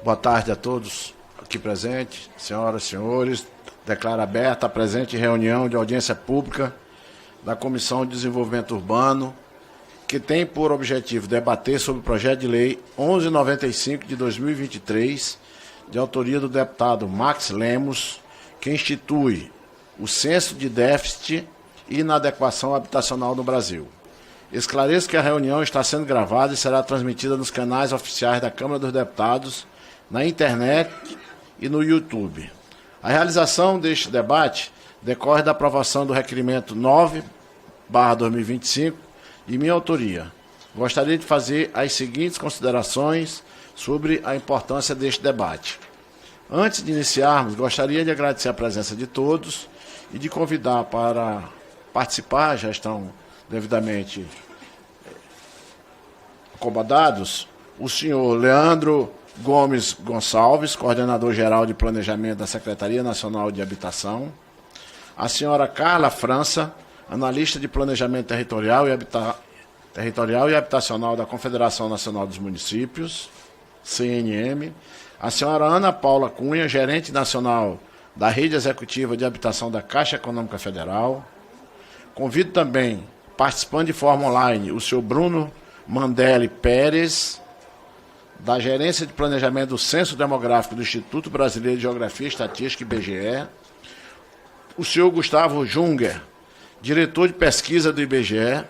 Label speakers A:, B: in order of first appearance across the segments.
A: Boa tarde a todos aqui presentes, senhoras e senhores. Declaro aberta a presente reunião de audiência pública da Comissão de Desenvolvimento Urbano, que tem por objetivo debater sobre o projeto de lei 1195 de 2023, de autoria do deputado Max Lemos, que institui o censo de déficit e inadequação habitacional no Brasil. Esclareço que a reunião está sendo gravada e será transmitida nos canais oficiais da Câmara dos Deputados, na internet e no YouTube. A realização deste debate decorre da aprovação do requerimento 9/2025, de minha autoria. Gostaria de fazer as seguintes considerações sobre a importância deste debate. Antes de iniciarmos, gostaria de agradecer a presença de todos e de convidar para participar, já estão devidamente acomodados, o senhor Leandro Gomes Gonçalves, coordenador-geral de Planejamento da Secretaria Nacional de Habitação, a senhora Carla França, analista de Planejamento Territorial e Habitacional da Confederação Nacional dos Municípios, CNM, a senhora Ana Paula Cunha, gerente nacional da Rede Executiva de Habitação da Caixa Econômica Federal. Convido também, participando de forma online, o senhor Bruno Mandelli Pérez, da Gerência de Planejamento do Censo Demográfico do Instituto Brasileiro de Geografia e Estatística, IBGE, o senhor Gustavo Junger, diretor de pesquisa do IBGE,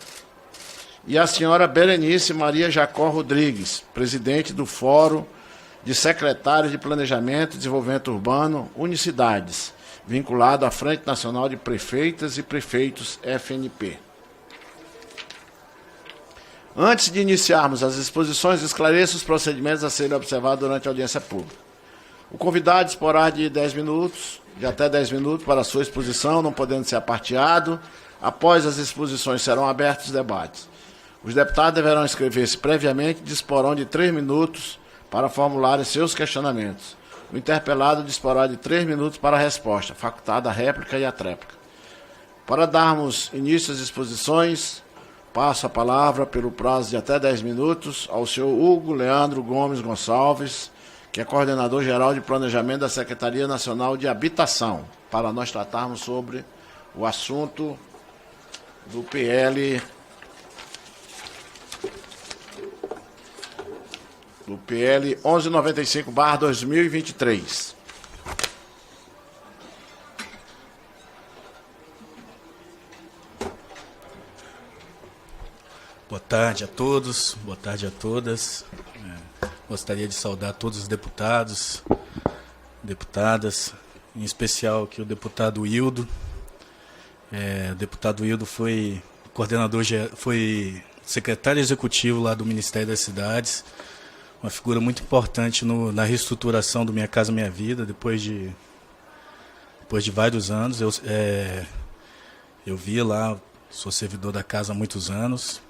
A: e a senhora Berenice Maria Jacó Rodrigues, presidente do Fórum de Secretários de Planejamento e Desenvolvimento Urbano, Unicidades, vinculado à Frente Nacional de Prefeitas e Prefeitos, FNP. Antes de iniciarmos as exposições, esclareço os procedimentos a serem observados durante a audiência pública. O convidado disporá de até 10 minutos para a sua exposição, não podendo ser aparteado. Após as exposições, serão abertos os debates. Os deputados deverão inscrever-se previamente e disporão de 3 minutos para formularem seus questionamentos. O interpelado disporá de 3 minutos para a resposta, facultada a réplica e a tréplica. Para darmos início às exposições, passo a palavra, pelo prazo de até 10 minutos, ao senhor Hugo Leandro Gomes Gonçalves, que é coordenador-geral de Planejamento da Secretaria Nacional de Habitação, para nós tratarmos sobre o assunto do PL 1195/2023.
B: Boa tarde a todos, boa tarde a todas. Gostaria de saudar todos os deputados, deputadas, em especial aqui o deputado Hildo. O deputado Hildo foi foi secretário executivo lá do Ministério das Cidades, uma figura muito importante na reestruturação do Minha Casa Minha Vida, depois de vários anos. Eu vi lá, sou servidor da casa há muitos anos,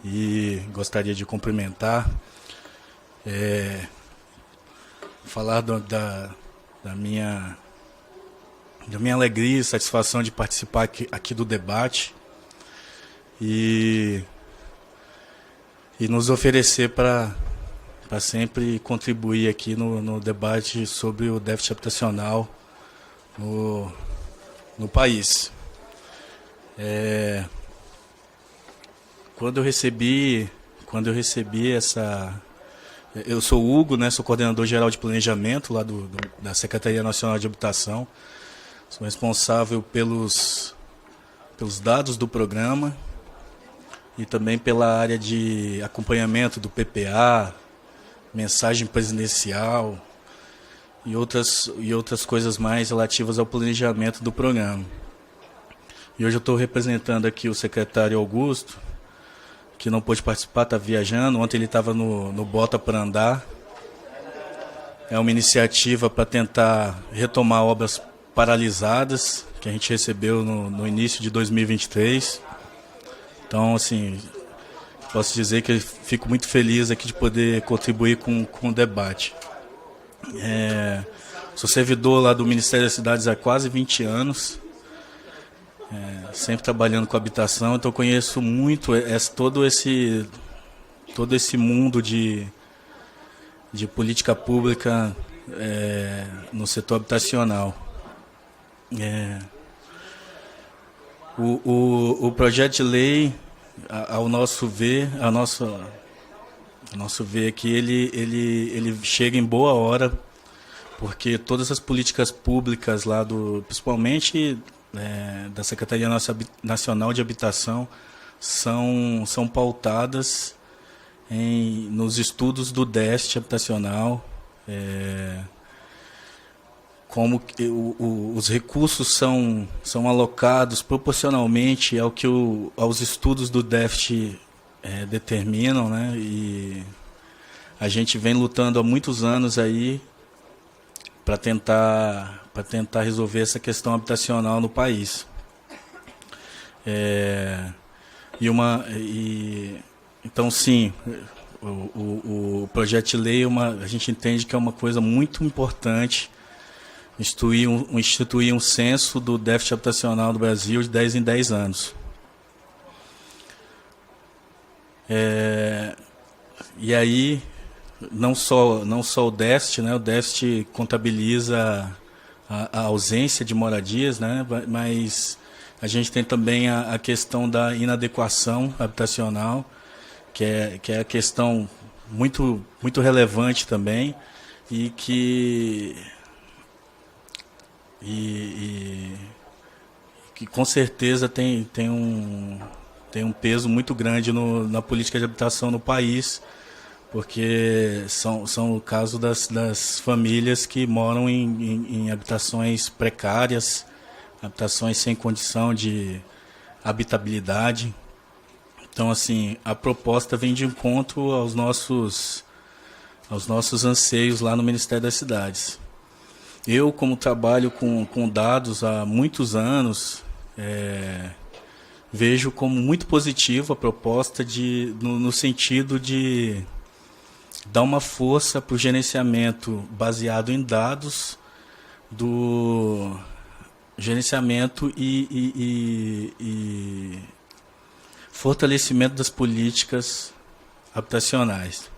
B: e gostaria de cumprimentar, falar da minha alegria e satisfação de participar aqui do debate e nos oferecer para sempre contribuir aqui no debate sobre o déficit habitacional no país. Quando eu recebi essa... Eu sou o Hugo, né, sou coordenador-geral de planejamento lá da Secretaria Nacional de Habitação. Sou responsável pelos dados do programa e também pela área de acompanhamento do PPA, mensagem presidencial e outras coisas mais relativas ao planejamento do programa. E hoje eu estou representando aqui o secretário Augusto, que não pôde participar, está viajando. Ontem ele estava no Bota para Andar. É uma iniciativa para tentar retomar obras paralisadas que a gente recebeu no início de 2023. Então, assim, posso dizer que eu fico muito feliz aqui de poder contribuir com o debate. Sou servidor lá do Ministério das Cidades há quase 20 anos. Sempre trabalhando com habitação, então eu conheço muito todo esse mundo de de política pública no setor habitacional. O projeto de lei, ao nosso ver aqui, ele chega em boa hora, porque todas as políticas públicas lá principalmente da Secretaria Nacional de Habitação são pautadas nos estudos do déficit habitacional, como os recursos são alocados proporcionalmente aos estudos do déficit determinam, né? E a gente vem lutando há muitos anos aí para tentar resolver essa questão habitacional no país. Então, sim, o projeto de lei a gente entende que é uma coisa muito importante instituir um censo do déficit habitacional do Brasil de 10 em 10 anos. E aí, não só o déficit, né? O déficit contabiliza a ausência de moradias, né? Mas a gente tem também a questão da inadequação habitacional, que é a questão muito, muito relevante também, e que com certeza tem um peso muito grande na política de habitação no país, porque são o caso das famílias que moram em habitações precárias, habitações sem condição de habitabilidade. Então, assim, a proposta vem de encontro aos nossos anseios lá no Ministério das Cidades. Eu, como trabalho com dados há muitos anos, vejo como muito positiva a proposta no sentido de dar uma força para o gerenciamento baseado em dados, do gerenciamento e fortalecimento das políticas habitacionais.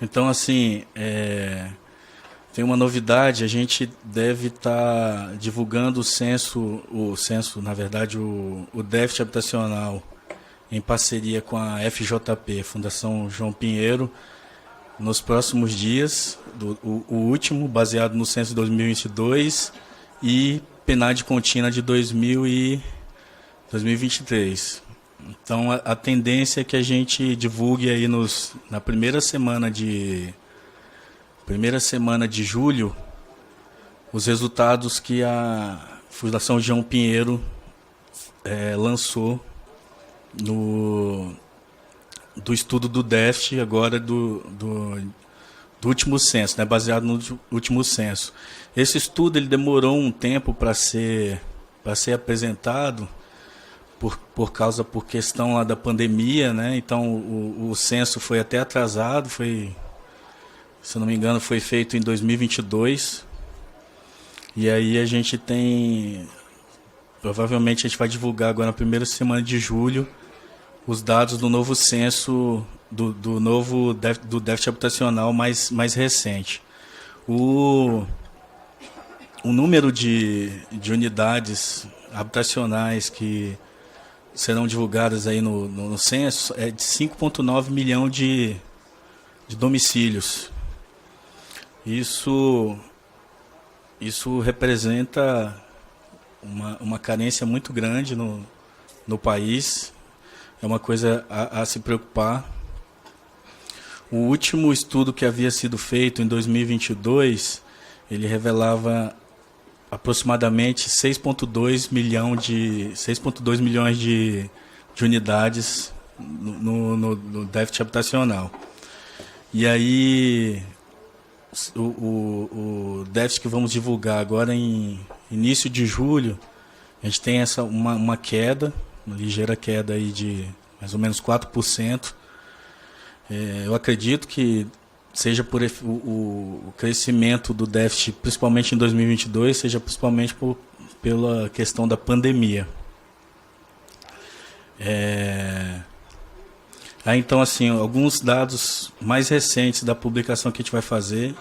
B: Então, assim, tem uma novidade: a gente deve estar divulgando o censo, na verdade, o déficit habitacional, em parceria com a FJP, Fundação João Pinheiro, nos próximos dias, o último, baseado no censo de 2022, e PNAD contínua de 2023. Então, a tendência é que a gente divulgue aí na primeira semana de julho os resultados que a Fundação João Pinheiro lançou do estudo do déficit, agora do último censo, né, baseado no último censo. Esse estudo ele demorou um tempo para ser apresentado por questão lá da pandemia, né? Então o censo foi até atrasado, se não me engano, foi feito em 2022. E aí a gente provavelmente a gente vai divulgar agora na primeira semana de julho os dados do novo censo, do déficit habitacional mais recente. O número de unidades habitacionais que serão divulgadas aí no censo é de 5,9 milhão de domicílios. Isso representa uma carência muito grande no país. É uma coisa a se preocupar. O último estudo que havia sido feito em 2022, ele revelava aproximadamente 6,2 milhões de unidades no déficit habitacional. E aí, o déficit que vamos divulgar agora em início de julho, a gente tem uma queda, uma ligeira queda aí de mais ou menos 4%. Eu acredito que seja por o crescimento do déficit, principalmente em 2022, seja principalmente pela questão da pandemia. Aí, então, assim, alguns dados mais recentes da publicação que a gente vai fazer.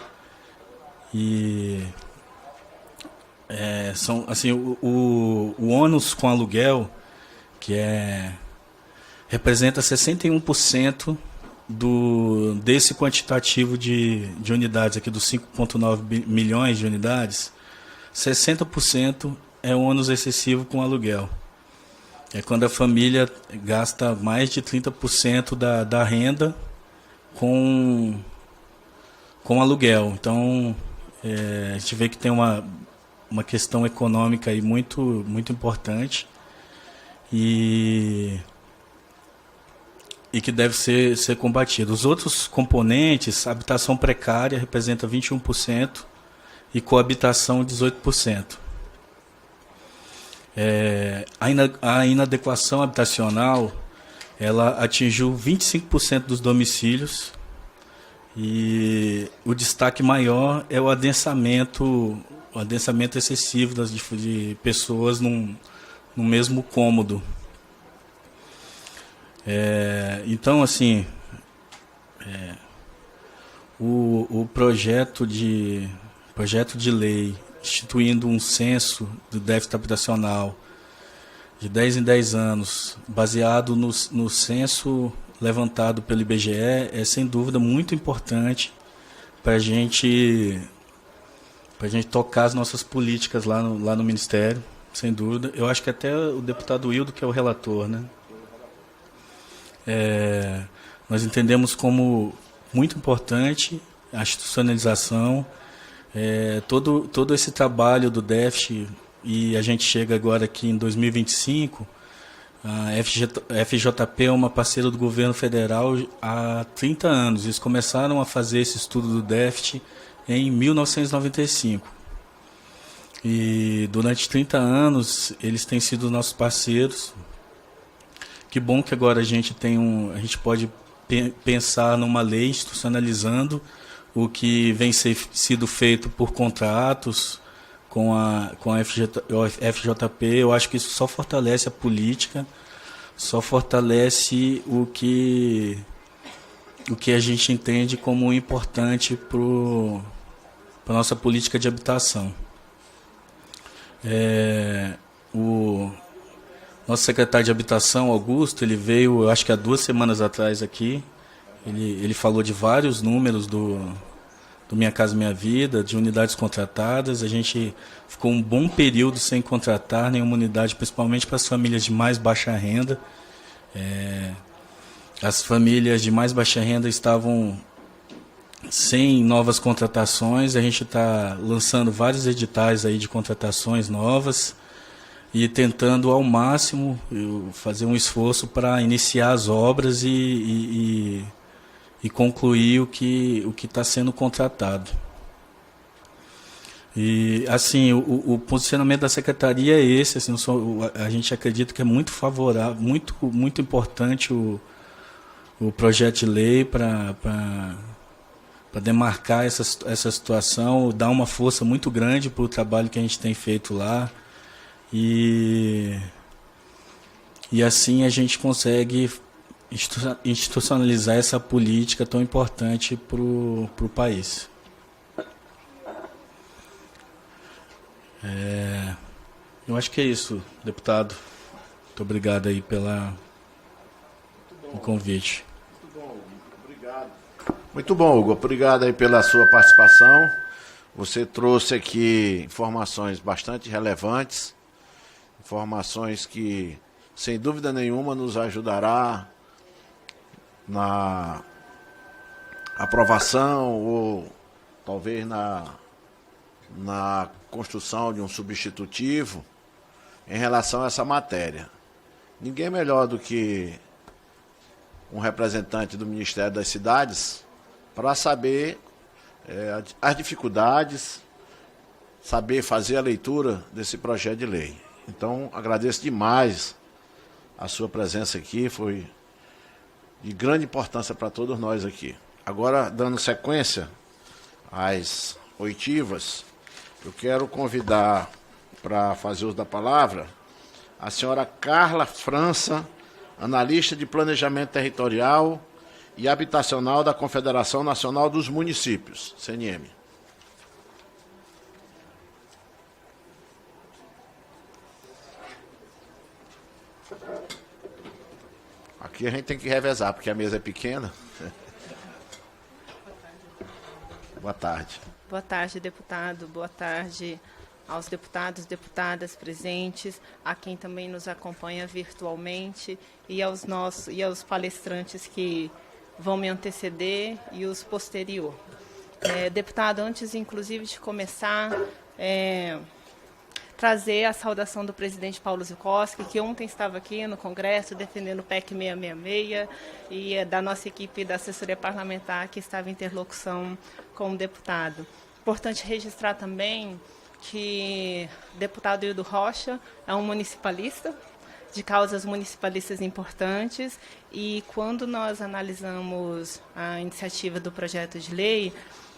B: E são, assim, o ônus com aluguel, que representa 61% desse quantitativo de unidades aqui, dos 5,9 milhões de unidades, 60% é ônus excessivo com aluguel. É quando a família gasta mais de 30% da renda com aluguel. Então, a gente vê que tem uma questão econômica aí muito, muito importante e que deve ser combatido. Os outros componentes, habitação precária representa 21% e coabitação 18%. A inadequação habitacional, ela atingiu 25% dos domicílios e o destaque maior é o adensamento excessivo de pessoas no mesmo cômodo. Então, assim, o projeto de lei instituindo um censo do déficit habitacional de 10 em 10 anos, baseado no censo levantado pelo IBGE, é sem dúvida muito importante para a gente tocar as nossas políticas lá no Ministério, sem dúvida. Eu acho que até o deputado Wildo, que é o relator, né? Nós entendemos como muito importante a institucionalização, todo esse trabalho do déficit, e a gente chega agora aqui em 2025, a FJP é uma parceira do governo federal há 30 anos. Eles começaram a fazer esse estudo do déficit em 1995. E durante 30 anos eles têm sido nossos parceiros. Que bom que agora a gente pode pensar numa lei institucionalizando o que vem sido feito por contratos com a FJP. Eu acho que isso só fortalece a política, só fortalece o que a gente entende como importante para a nossa política de habitação. O nosso secretário de Habitação, Augusto, ele veio, eu acho que há 2 semanas atrás aqui. Ele falou de vários números do Minha Casa Minha Vida, de unidades contratadas. A gente ficou um bom período sem contratar nenhuma unidade, principalmente para as famílias de mais baixa renda. As famílias de mais baixa renda estavam sem novas contratações. A gente está lançando vários editais aí de contratações novas e tentando ao máximo fazer um esforço para iniciar as obras e concluir o que está sendo contratado. E assim, o posicionamento da secretaria é esse. Assim, a gente acredita que é muito favorável, muito, muito importante o projeto de lei para demarcar essa situação, dar uma força muito grande para o trabalho que a gente tem feito lá. E assim a gente consegue institucionalizar essa política tão importante para o país. Eu acho que é isso, deputado. Muito obrigado aí pelo convite.
A: Muito bom, Hugo. Obrigado. Muito bom, Hugo. Obrigado aí pela sua participação. Você trouxe aqui informações bastante relevantes, informações que, sem dúvida nenhuma, nos ajudará na aprovação ou talvez na construção de um substitutivo em relação a essa matéria. Ninguém melhor do que um representante do Ministério das Cidades para saber as dificuldades, saber fazer a leitura desse projeto de lei. Então, agradeço demais a sua presença aqui, foi de grande importância para todos nós aqui. Agora, dando sequência às oitivas, eu quero convidar para fazer uso da palavra a senhora Carla França, analista de Planejamento Territorial e Habitacional da Confederação Nacional dos Municípios, CNM. Aqui a gente tem que revezar, porque a mesa é pequena. Boa tarde.
C: Boa tarde, deputado. Boa tarde aos deputados e deputadas presentes, a quem também nos acompanha virtualmente e aos palestrantes que vão me anteceder e os posterior. Deputado, antes, inclusive, de começar, trazer a saudação do presidente Paulo Zukoski, que ontem estava aqui no Congresso defendendo o PEC 666, e da nossa equipe da assessoria parlamentar que estava em interlocução com o deputado. Importante registrar também que o deputado Hildo Rocha é um municipalista, de causas municipalistas importantes, e quando nós analisamos a iniciativa do projeto de lei,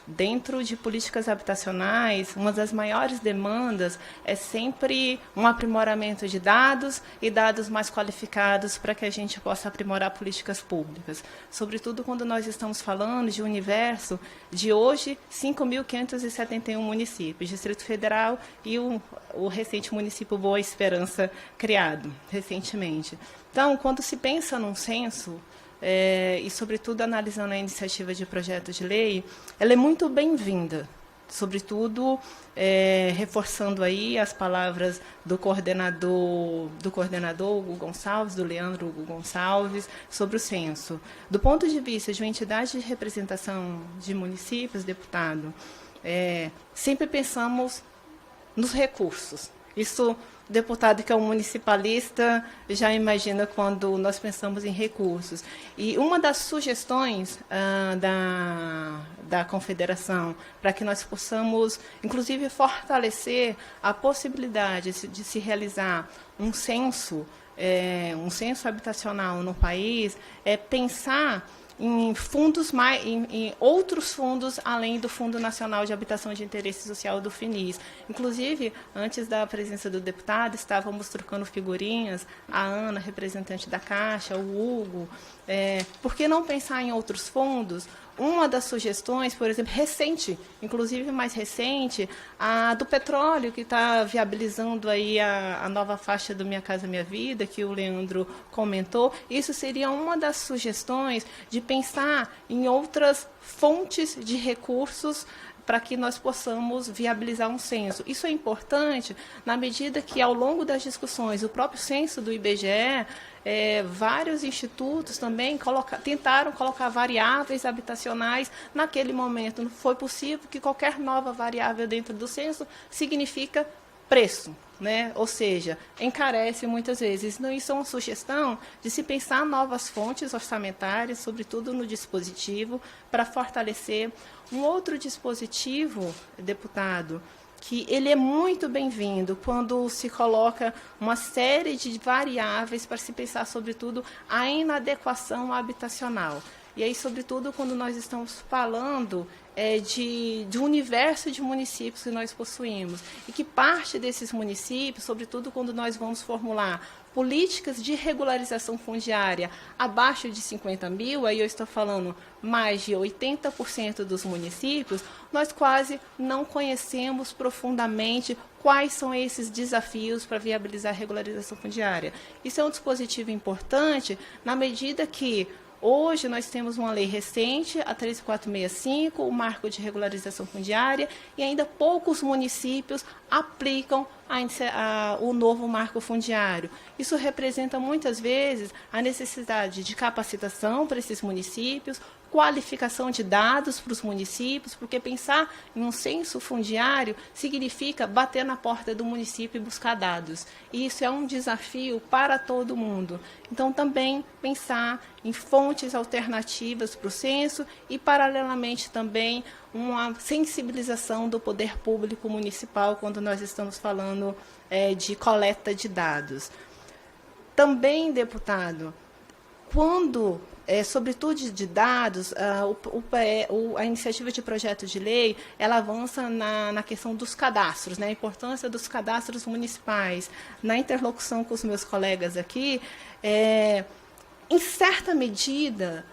C: dentro de políticas habitacionais, uma das maiores demandas é sempre um aprimoramento de dados e dados mais qualificados para que a gente possa aprimorar políticas públicas. Sobretudo quando nós estamos falando de um universo de hoje 5.571 municípios, Distrito Federal e o recente município Boa Esperança, criado recentemente. Então, quando se pensa num censo, e, sobretudo, analisando a iniciativa de projeto de lei, ela é muito bem-vinda, sobretudo, reforçando aí as palavras do coordenador Hugo Gonçalves, do Leandro Hugo Gonçalves, sobre o censo. Do ponto de vista de uma entidade de representação de municípios, deputado, sempre pensamos nos recursos. Isso, deputado que é um municipalista, já imagina quando nós pensamos em recursos. E uma das sugestões da Confederação, para que nós possamos, inclusive, fortalecer a possibilidade de se realizar um censo habitacional no país, é pensar em fundos em outros fundos além do Fundo Nacional de Habitação de Interesse Social do FINIS. Inclusive, antes da presença do deputado, estávamos trocando figurinhas, a Ana, representante da Caixa, o Hugo. Por que não pensar em outros fundos? Uma das sugestões, por exemplo, recente, inclusive mais recente, a do petróleo, que está viabilizando aí a nova faixa do Minha Casa Minha Vida, que o Leandro comentou. Isso seria uma das sugestões de pensar em outras fontes de recursos para que nós possamos viabilizar um censo. Isso é importante na medida que, ao longo das discussões, o próprio censo do IBGE, vários institutos também tentaram colocar variáveis habitacionais naquele momento. Não foi possível, que qualquer nova variável dentro do censo significa preço, né? Ou seja, encarece muitas vezes. Então, isso é uma sugestão de se pensar novas fontes orçamentárias, sobretudo no dispositivo, para fortalecer. Um outro dispositivo, deputado, que ele é muito bem-vindo quando se coloca uma série de variáveis para se pensar, sobretudo, a inadequação habitacional. E aí, sobretudo, quando nós estamos falando de um universo de municípios que nós possuímos, e que parte desses municípios, sobretudo quando nós vamos formular políticas de regularização fundiária abaixo de 50 mil, aí eu estou falando mais de 80% dos municípios, nós quase não conhecemos profundamente quais são esses desafios para viabilizar a regularização fundiária. Isso é um dispositivo importante na medida que hoje nós temos uma lei recente, a 13465, o marco de regularização fundiária, e ainda poucos municípios aplicam o novo marco fundiário. Isso representa muitas vezes a necessidade de capacitação para esses municípios, qualificação de dados para os municípios, porque pensar em um censo fundiário significa bater na porta do município e buscar dados. E isso é um desafio para todo mundo. Então, também pensar em fontes alternativas para o censo e, paralelamente, também uma sensibilização do poder público municipal quando nós estamos falando de coleta de dados. Também, deputado, quando sobretudo de dados, a iniciativa de projeto de lei, ela avança na questão dos cadastros, né, a importância dos cadastros municipais. Na interlocução com os meus colegas aqui, Em certa medida,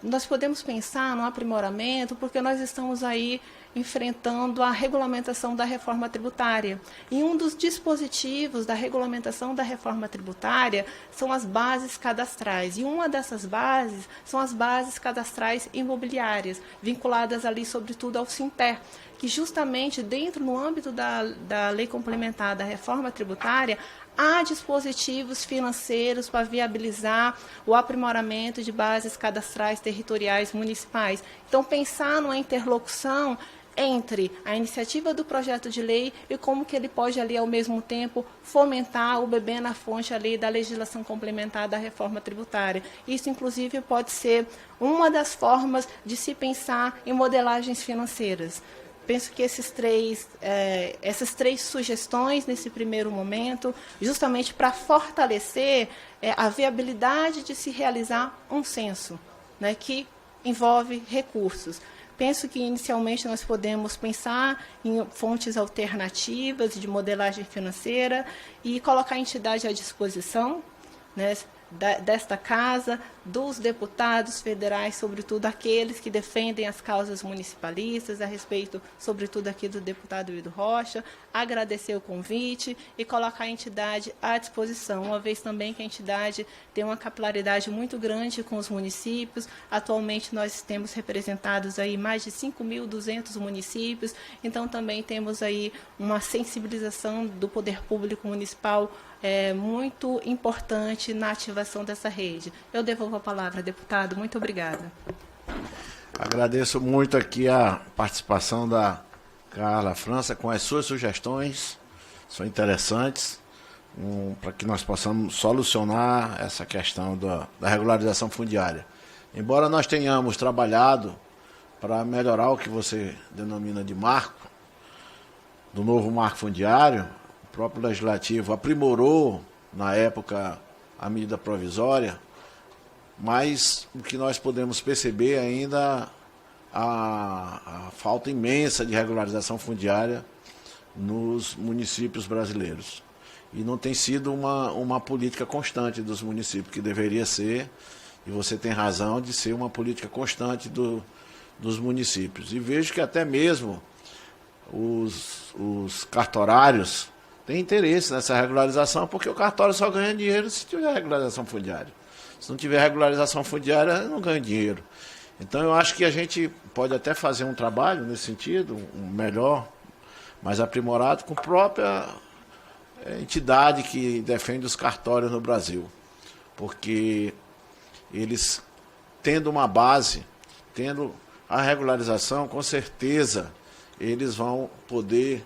C: nós podemos pensar no aprimoramento, porque nós estamos aí enfrentando a regulamentação da reforma tributária. E um dos dispositivos da regulamentação da reforma tributária são as bases cadastrais. E uma dessas bases são as bases cadastrais imobiliárias, vinculadas ali, sobretudo, ao Sinter, que justamente dentro, no âmbito da lei complementar da reforma tributária, há dispositivos financeiros para viabilizar o aprimoramento de bases cadastrais territoriais municipais. Então, pensar numa interlocução entre a iniciativa do projeto de lei e como que ele pode ali, ao mesmo tempo, fomentar o bebê na fonte ali da legislação complementar da reforma tributária. Isso, inclusive, pode ser uma das formas de se pensar em modelagens financeiras. Penso que essas três sugestões, nesse primeiro momento, justamente para fortalecer a viabilidade de se realizar um censo, né, que envolve recursos. Penso que, inicialmente, nós podemos pensar em fontes alternativas de modelagem financeira e colocar a entidade à disposição, né, desta Casa, dos deputados federais, sobretudo aqueles que defendem as causas municipalistas, a respeito, sobretudo, aqui do deputado Wildo Rocha, agradecer o convite e colocar a entidade à disposição, uma vez também que a entidade tem uma capilaridade muito grande com os municípios. Atualmente, nós temos representados aí mais de 5.200 municípios, então também temos aí uma sensibilização do poder público municipal muito importante na ativação dessa rede. Eu devolvo a palavra, deputado. Muito obrigada.
A: Agradeço muito aqui a participação da Carla França com as suas sugestões, são interessantes, para que nós possamos solucionar essa questão da regularização fundiária. Embora nós tenhamos trabalhado para melhorar o que você denomina de marco, do novo marco fundiário, o próprio Legislativo aprimorou, na época, a medida provisória, mas o que nós podemos perceber ainda a falta imensa de regularização fundiária nos municípios brasileiros. E não tem sido uma política constante dos municípios, que deveria ser, e você tem razão, de ser uma política constante dos municípios. E vejo que até mesmo os cartorários têm interesse nessa regularização, porque o cartório só ganha dinheiro se tiver regularização fundiária. Se não tiver regularização fundiária, não ganha dinheiro. Então, eu acho que a gente pode até fazer um trabalho nesse sentido, um melhor, mais aprimorado, com a própria entidade que defende os cartórios no Brasil. Porque eles, tendo uma base, tendo a regularização, com certeza eles vão poder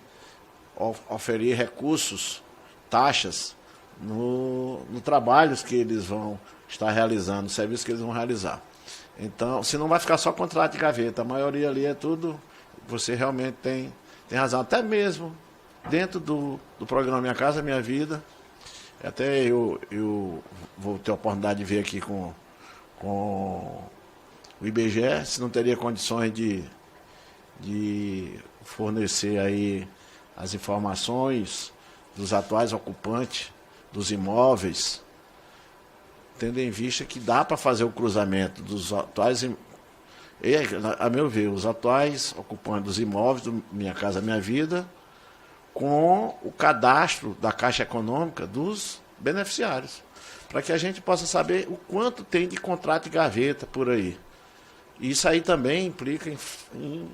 A: oferir recursos, taxas, no trabalhos que eles vão estar realizando, no serviço que eles vão realizar. Então, se não vai ficar só contrato de gaveta, a maioria ali é tudo, você realmente tem razão. Até mesmo dentro do programa Minha Casa Minha Vida, até eu vou ter a oportunidade de ver aqui com o IBGE, se não teria condições de fornecer aí as informações dos atuais ocupantes dos imóveis, tendo em vista que dá para fazer o cruzamento dos atuais, a meu ver, os atuais ocupantes dos imóveis do Minha Casa Minha Vida, com o cadastro da Caixa Econômica dos beneficiários, para que a gente possa saber o quanto tem de contrato de gaveta por aí. Isso aí também implica em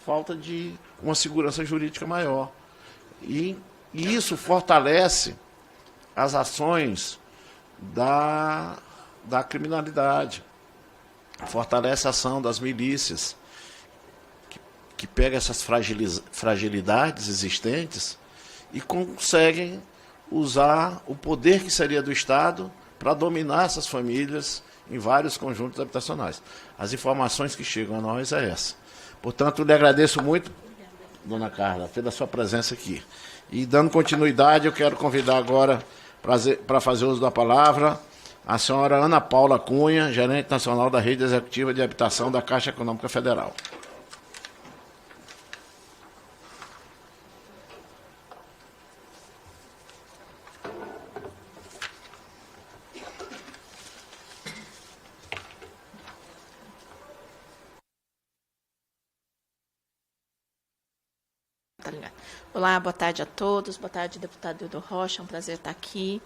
A: falta de uma segurança jurídica maior. E isso fortalece as ações da criminalidade, fortalece a ação das milícias, que pega essas fragilidades existentes e conseguem usar o poder que seria do Estado para dominar essas famílias em vários conjuntos habitacionais. As informações que chegam a nós é essa. Portanto, lhe agradeço muito, dona Carla, pela sua presença aqui. E, dando continuidade, eu quero convidar agora para fazer uso da palavra a senhora Ana Paula Cunha, gerente nacional da Rede Executiva de Habitação da Caixa Econômica Federal.
D: tá ligado. Olá, boa tarde a todos. Boa tarde, deputado Hildo Rocha. É um prazer estar aqui.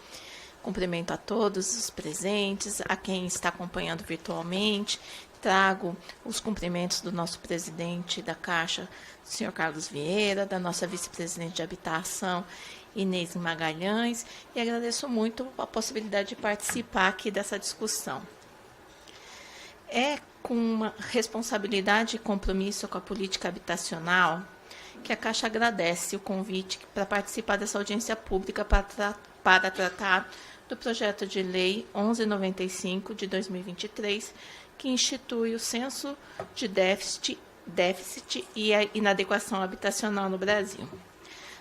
D: Cumprimento a todos os presentes, a quem está acompanhando virtualmente. Trago os cumprimentos do nosso presidente da Caixa, senhor Carlos Vieira, da nossa vice-presidente de Habitação, Inês Magalhães, e agradeço muito a possibilidade de participar aqui dessa discussão. É com uma responsabilidade e compromisso com a política habitacional que a Caixa agradece o convite para participar dessa audiência pública para tratar do projeto de lei 1195 de 2023, que institui o censo de déficit e a inadequação habitacional no Brasil.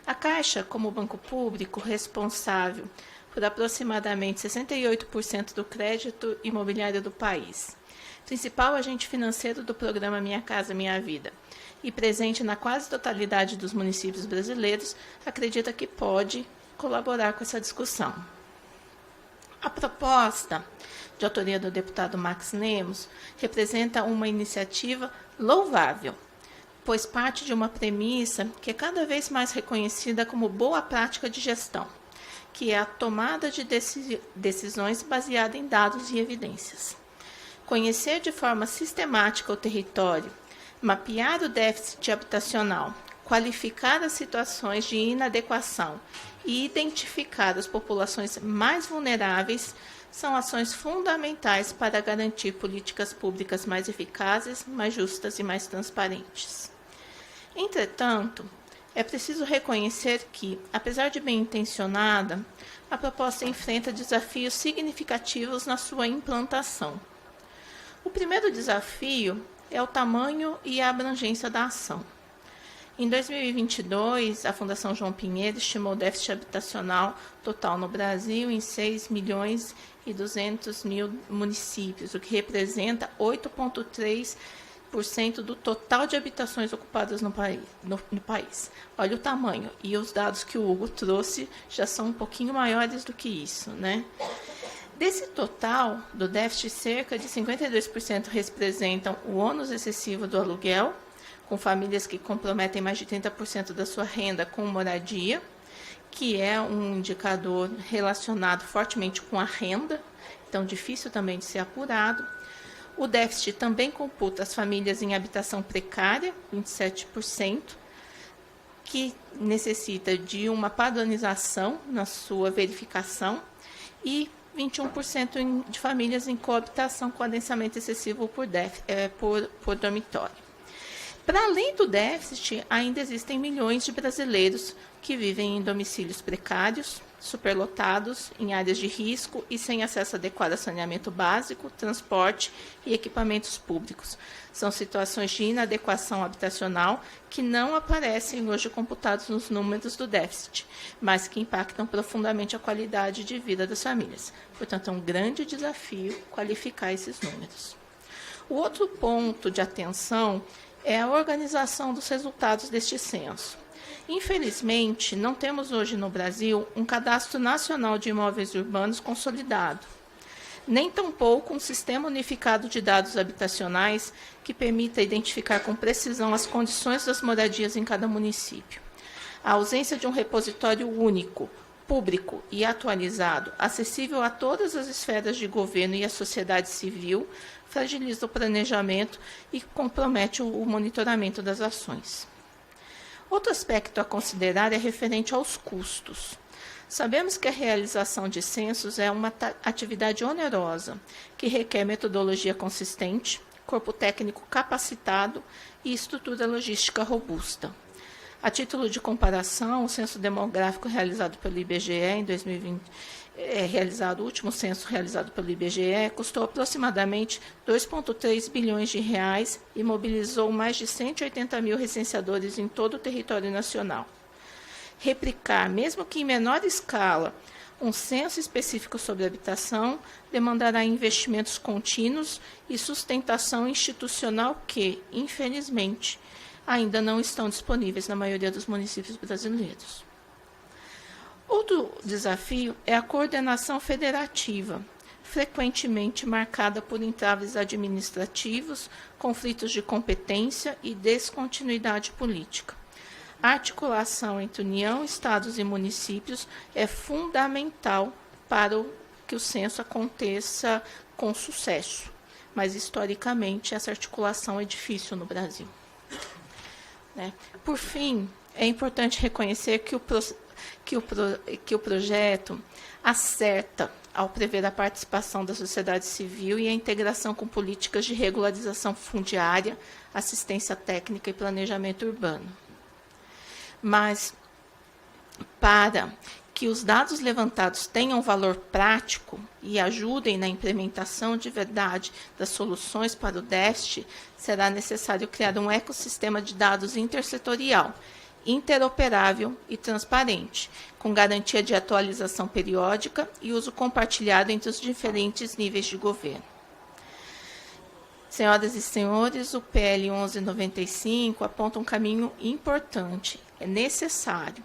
D: A Caixa, como banco público responsável por aproximadamente 68% do crédito imobiliário do país, principal agente financeiro do programa Minha Casa Minha Vida e presente na quase totalidade dos municípios brasileiros, acredita que pode colaborar com essa discussão. A proposta, de autoria do deputado Max Lemos, representa uma iniciativa louvável, pois parte de uma premissa que é cada vez mais reconhecida como boa prática de gestão, que é a tomada de decisões baseada em dados e evidências. Conhecer de forma sistemática o território, mapear o déficit habitacional, qualificar as situações de inadequação e identificar as populações mais vulneráveis são ações fundamentais para garantir políticas públicas mais eficazes, mais justas e mais transparentes. Entretanto, é preciso reconhecer que, apesar de bem intencionada, a proposta enfrenta desafios significativos na sua implantação. O primeiro desafio é o tamanho e a abrangência da ação. Em 2022, a Fundação João Pinheiro estimou o déficit habitacional total no Brasil em 6.200.000 municípios, o que representa 8,3% do total de habitações ocupadas no país. Olha o tamanho. E os dados que o Hugo trouxe já são um pouquinho maiores do que isso, né? Desse total do déficit, cerca de 52% representam o ônus excessivo do aluguel, com famílias que comprometem mais de 30% da sua renda com moradia, que é um indicador relacionado fortemente com a renda, então difícil também de ser apurado. O déficit também computa as famílias em habitação precária, 27%, que necessita de uma padronização na sua verificação, e 21% de famílias em coabitação com adensamento excessivo por dormitório. Para além do déficit, ainda existem milhões de brasileiros que vivem em domicílios precários, superlotados, em áreas de risco e sem acesso adequado a saneamento básico, transporte e equipamentos públicos. São situações de inadequação habitacional que não aparecem hoje computados nos números do déficit, mas que impactam profundamente a qualidade de vida das famílias. Portanto, é um grande desafio qualificar esses números. O outro ponto de atenção é a organização dos resultados deste censo. Infelizmente, não temos hoje no Brasil um cadastro nacional de imóveis urbanos consolidado, nem tampouco um sistema unificado de dados habitacionais que permita identificar com precisão as condições das moradias em cada município. A ausência de um repositório único, público e atualizado, acessível a todas as esferas de governo e a sociedade civil, fragiliza o planejamento e compromete o monitoramento das ações. Outro aspecto a considerar é referente aos custos. Sabemos que a realização de censos é uma atividade onerosa, que requer metodologia consistente, corpo técnico capacitado e estrutura logística robusta. A título de comparação, o censo demográfico realizado pelo IBGE em 2020, o último censo realizado pelo IBGE, custou aproximadamente 2,3 bilhões de reais e mobilizou mais de 180 mil recenseadores em todo o território nacional. Replicar, mesmo que em menor escala, um censo específico sobre habitação demandará investimentos contínuos e sustentação institucional que, infelizmente, ainda não estão disponíveis na maioria dos municípios brasileiros. Outro desafio é a coordenação federativa, frequentemente marcada por entraves administrativos, conflitos de competência e descontinuidade política. A articulação entre União, Estados e municípios é fundamental para que o censo aconteça com sucesso. Mas, historicamente, essa articulação é difícil no Brasil. Né? Por fim, é importante reconhecer que o projeto acerta ao prever a participação da sociedade civil e a integração com políticas de regularização fundiária, assistência técnica e planejamento urbano. Mas, para que os dados levantados tenham valor prático e ajudem na implementação de verdade das soluções para o déficit, será necessário criar um ecossistema de dados intersetorial, interoperável e transparente, com garantia de atualização periódica e uso compartilhado entre os diferentes níveis de governo. Senhoras e senhores, o PL 1195 aponta um caminho importante, é necessário,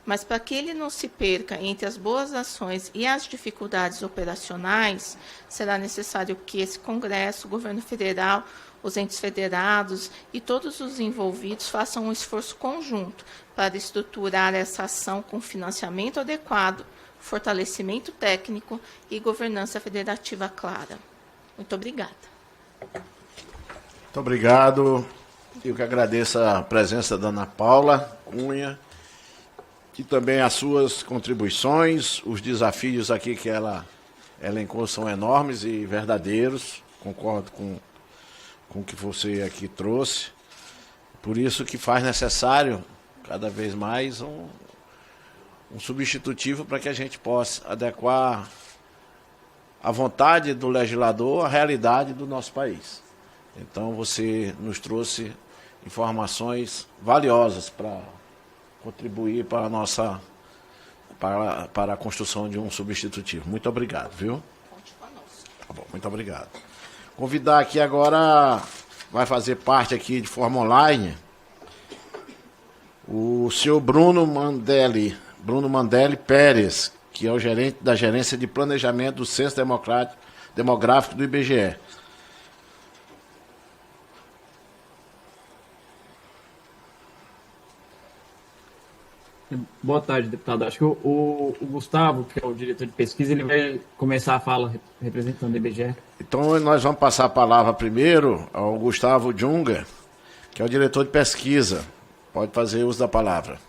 D: mas para que ele não se perca entre as boas ações e as dificuldades operacionais, será necessário que esse Congresso, o governo federal, os entes federados e todos os envolvidos façam um esforço conjunto para estruturar essa ação com financiamento adequado, fortalecimento técnico e governança federativa clara. Muito obrigada.
A: Muito obrigado. Eu que agradeço a presença da Ana Paula Cunha e também as suas contribuições. Os desafios aqui que ela elencou são enormes e verdadeiros. Concordo com o que você aqui trouxe. Por isso que faz necessário, cada vez mais, um substitutivo para que a gente possa adequar a vontade do legislador à realidade do nosso país. Então, você nos trouxe informações valiosas para contribuir para a construção de um substitutivo. Muito obrigado, viu? Tá bom, muito obrigado. Convidar aqui agora, vai fazer parte aqui de forma online, o senhor Bruno Mandelli Pérez, que é o gerente da Gerência de Planejamento do Censo Demográfico do IBGE.
E: Boa tarde, deputado. Acho que o Gustavo, que é o diretor de pesquisa, ele vai começar a fala representando o IBGE.
A: Então, nós vamos passar a palavra primeiro ao Gustavo Junger, que é o diretor de pesquisa. Pode fazer uso da palavra.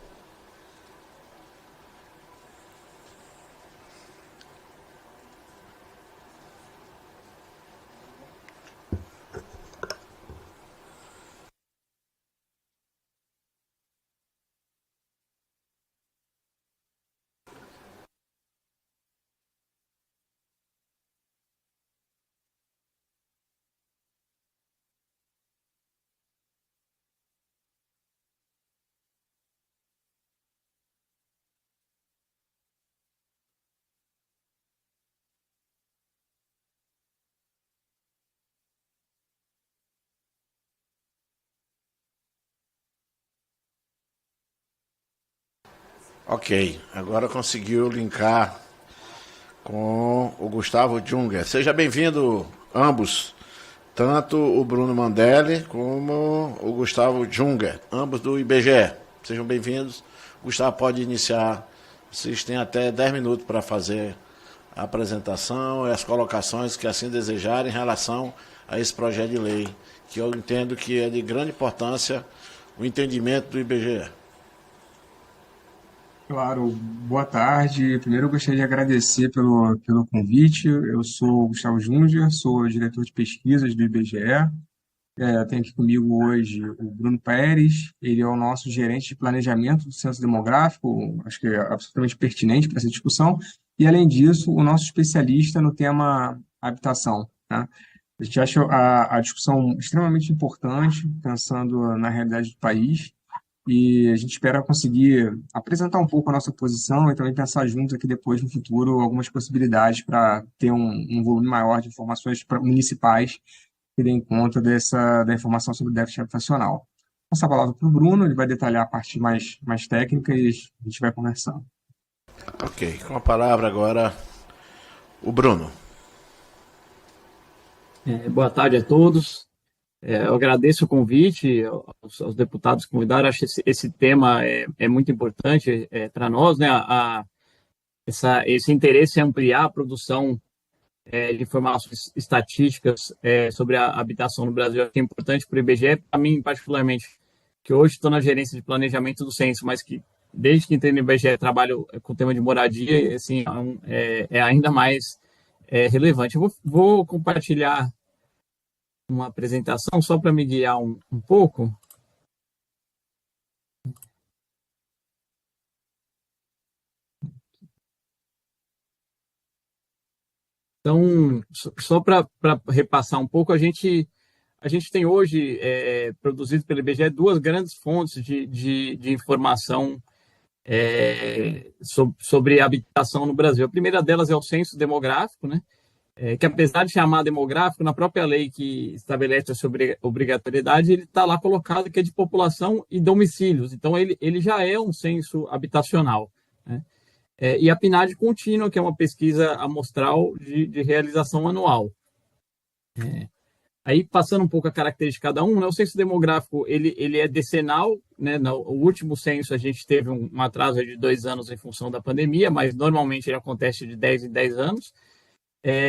A: Ok, agora conseguiu linkar com o Gustavo Junger. Seja bem-vindo, ambos, tanto o Bruno Mandelli como o Gustavo Junger, ambos do IBGE. Sejam bem-vindos. Gustavo pode iniciar. Vocês têm até 10 minutos para fazer a apresentação e as colocações que assim desejarem em relação a esse projeto de lei, que eu entendo que é de grande importância o entendimento do IBGE.
F: Claro, boa tarde. Primeiro eu gostaria de agradecer pelo convite. Eu sou o Gustavo Junger, sou diretor de pesquisas do IBGE. Tenho aqui comigo hoje o Bruno Pérez, ele é o nosso gerente de planejamento do Censo Demográfico, acho que é absolutamente pertinente para essa discussão, e além disso, o nosso especialista no tema habitação, né? A gente acha a discussão extremamente importante, pensando na realidade do país, e a gente espera conseguir apresentar um pouco a nossa posição e também pensar juntos aqui depois, no futuro, algumas possibilidades para ter um volume maior de informações municipais que deem conta da informação sobre o déficit habitacional. Vou passar a palavra para o Bruno, ele vai detalhar a parte mais técnica e a gente vai conversando.
A: Ok, com a palavra agora o Bruno.
E: Boa tarde a todos. Eu agradeço o convite aos deputados que convidaram. Acho que esse tema é muito importante para nós, né? Esse interesse em ampliar a produção de informações estatísticas sobre a habitação no Brasil é importante para o IBGE, para mim particularmente, que hoje estou na gerência de planejamento do censo, mas que desde que entrei no IBGE trabalho com o tema de moradia, assim, é ainda mais relevante. Eu vou compartilhar uma apresentação só para me guiar um pouco. Então, só para repassar um pouco, a gente tem hoje, produzido pelo IBGE, duas grandes fontes de informação sobre habitação no Brasil. A primeira delas é o censo demográfico, né? Que apesar de chamar demográfico, na própria lei que estabelece essa obrigatoriedade, ele está lá colocado que é de população e domicílios. Então, ele já é um censo habitacional, né? E a PNAD contínua, que é uma pesquisa amostral de realização anual. Aí, passando um pouco a característica de cada um, né, o censo demográfico ele é decenal, né? No último censo a gente teve um atraso de 2 anos em função da pandemia, mas normalmente ele acontece de 10 em 10 anos.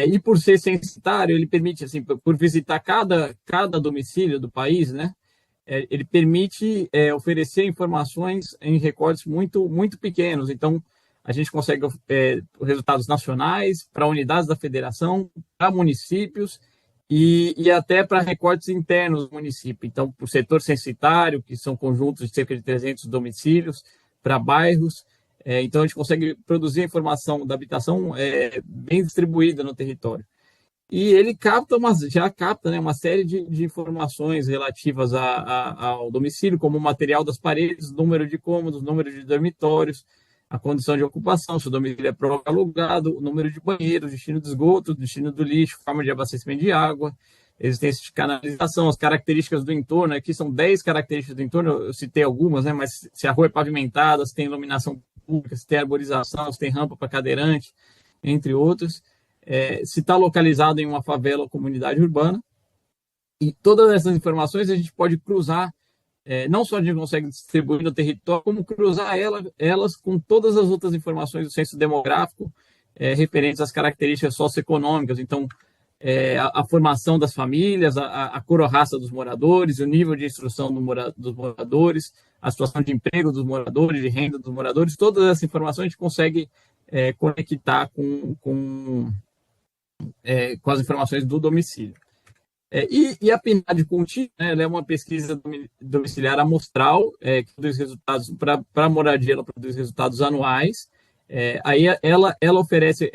E: E por ser censitário, ele permite, assim, por visitar cada domicílio do país, né, ele permite oferecer informações em recortes muito, muito pequenos. Então, a gente consegue resultados nacionais para unidades da federação, para municípios e até para recortes internos do município. Então, para o setor censitário, que são conjuntos de cerca de 300 domicílios, para bairros. Então, a gente consegue produzir a informação da habitação bem distribuída no território. E ele já capta, né, uma série de informações relativas ao domicílio, como o material das paredes, número de cômodos, número de dormitórios, a condição de ocupação, se o domicílio é próprio alugado, o número de banheiros, destino do esgoto, destino do lixo, forma de abastecimento de água, existência de canalização, as características do entorno. Aqui são 10 características do entorno, eu citei algumas, né, mas se a rua é pavimentada, se tem iluminação pública, se tem arborização, se tem rampa para cadeirante, entre outros, se está localizado em uma favela ou comunidade urbana. E todas essas informações a gente pode cruzar, não só a gente consegue distribuir no território, como cruzar elas com todas as outras informações do censo demográfico referentes às características socioeconômicas. Então, a formação das famílias, a cor ou raça dos moradores, o nível de instrução dos moradores, a situação de emprego dos moradores, de renda dos moradores, todas essas informações a gente consegue conectar com as informações do domicílio. E a PNAD contínua, né, ela é uma pesquisa domiciliar amostral, que produz resultados para moradia, ela produz resultados anuais. Aí ela oferece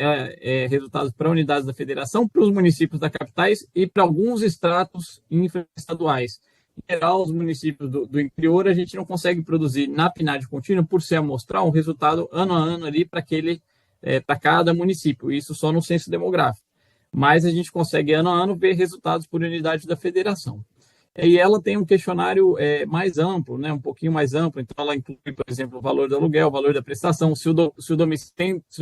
E: resultados para unidades da federação, para os municípios das capitais e para alguns estratos infraestaduais. Em geral, os municípios do interior, a gente não consegue produzir na PNAD contínua, por ser amostral, um resultado ano a ano ali para cada município, isso só no censo demográfico. Mas a gente consegue ano a ano ver resultados por unidade da federação. E ela tem um questionário mais amplo, né, um pouquinho mais amplo. Então, ela inclui, por exemplo, o valor do aluguel, o valor da prestação, se o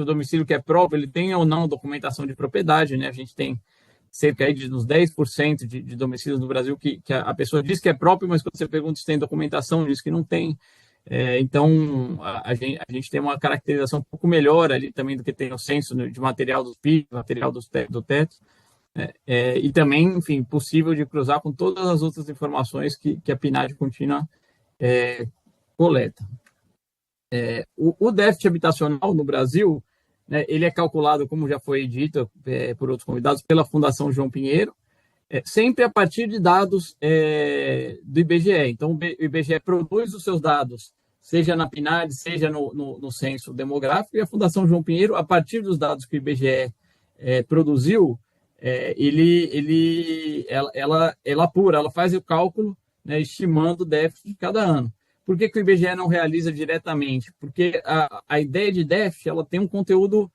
E: domicílio que é próprio, ele tem ou não documentação de propriedade, né? A gente tem cerca aí de uns 10% de domicílios no Brasil que a pessoa diz que é próprio, mas quando você pergunta se tem documentação, diz que não tem. Então, a gente tem uma caracterização um pouco melhor ali também do que tem o censo de material dos PIB, material do teto. E também, enfim, possível de cruzar com todas as outras informações que a PNAD contínua coleta. O déficit habitacional no Brasil, né, ele é calculado, como já foi dito por outros convidados, pela Fundação João Pinheiro, sempre a partir de dados do IBGE. Então, o IBGE produz os seus dados, seja na PNAD, seja no censo demográfico, e a Fundação João Pinheiro, a partir dos dados que o IBGE produziu, ela apura, ela faz o cálculo, né, estimando o déficit de cada ano. Por que o IBGE não realiza diretamente? Porque a ideia de déficit ela tem um conteúdo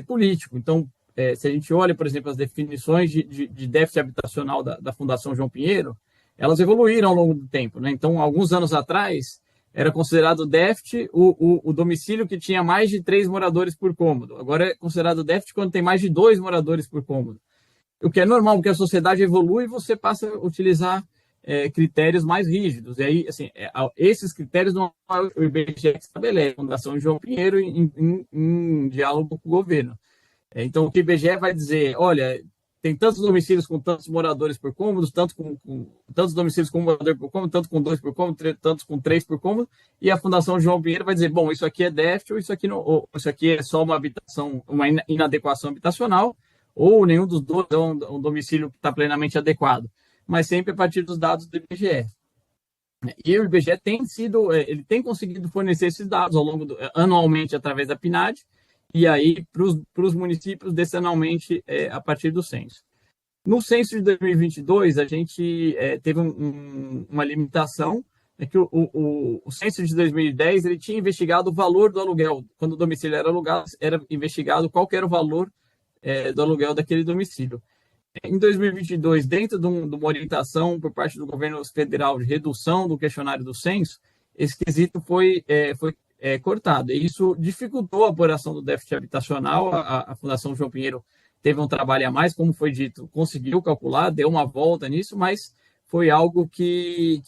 E: político. Então, se a gente olha, por exemplo, as definições de déficit habitacional da Fundação João Pinheiro, elas evoluíram ao longo do tempo, né? Então, alguns anos atrás, era considerado déficit o domicílio que tinha mais de 3 moradores por cômodo. Agora é considerado déficit quando tem mais de 2 moradores por cômodo. O que é normal, porque a sociedade evolui e você passa a utilizar critérios mais rígidos. E aí, assim, esses critérios não é o IBGE que estabelece, a Fundação João Pinheiro em diálogo com o governo. Então, o que o IBGE vai dizer, olha, tem tantos domicílios com tantos moradores por cômodos, tantos domicílios com um morador por cômodo, tanto com 2 por cômodo, tantos com 3 por cômodo, e a Fundação João Pinheiro vai dizer, bom, isso aqui é déficit, ou isso aqui é só uma inadequação habitacional, ou nenhum dos dois é um domicílio que está plenamente adequado, mas sempre a partir dos dados do IBGE. E o IBGE ele tem conseguido fornecer esses dados anualmente através da PNAD, e aí para os municípios decenalmente a partir do censo. No censo de 2022, a gente teve uma limitação, que o censo de 2010 ele tinha investigado o valor do aluguel. Quando o domicílio era alugado, era investigado qual que era o valor do aluguel daquele domicílio. Em 2022, dentro de uma orientação por parte do governo federal de redução do questionário do censo, esse quesito foi cortado. E isso dificultou a apuração do déficit habitacional. A Fundação João Pinheiro teve um trabalho a mais, como foi dito, conseguiu calcular, deu uma volta nisso, mas foi algo que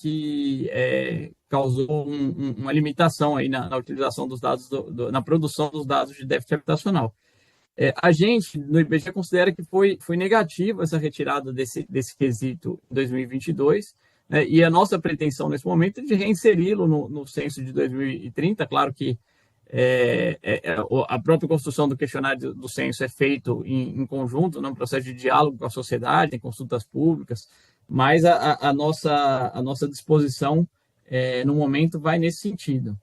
E: causou uma limitação aí na utilização dos dados, na produção dos dados de déficit habitacional. A gente, no IBGE, considera que foi negativa essa retirada desse quesito em 2022, né, e a nossa pretensão nesse momento é de reinseri-lo no censo de 2030. Claro que a própria construção do questionário do censo é feito em conjunto, num processo de diálogo com a sociedade, em consultas públicas, mas a nossa disposição no momento vai nesse sentido.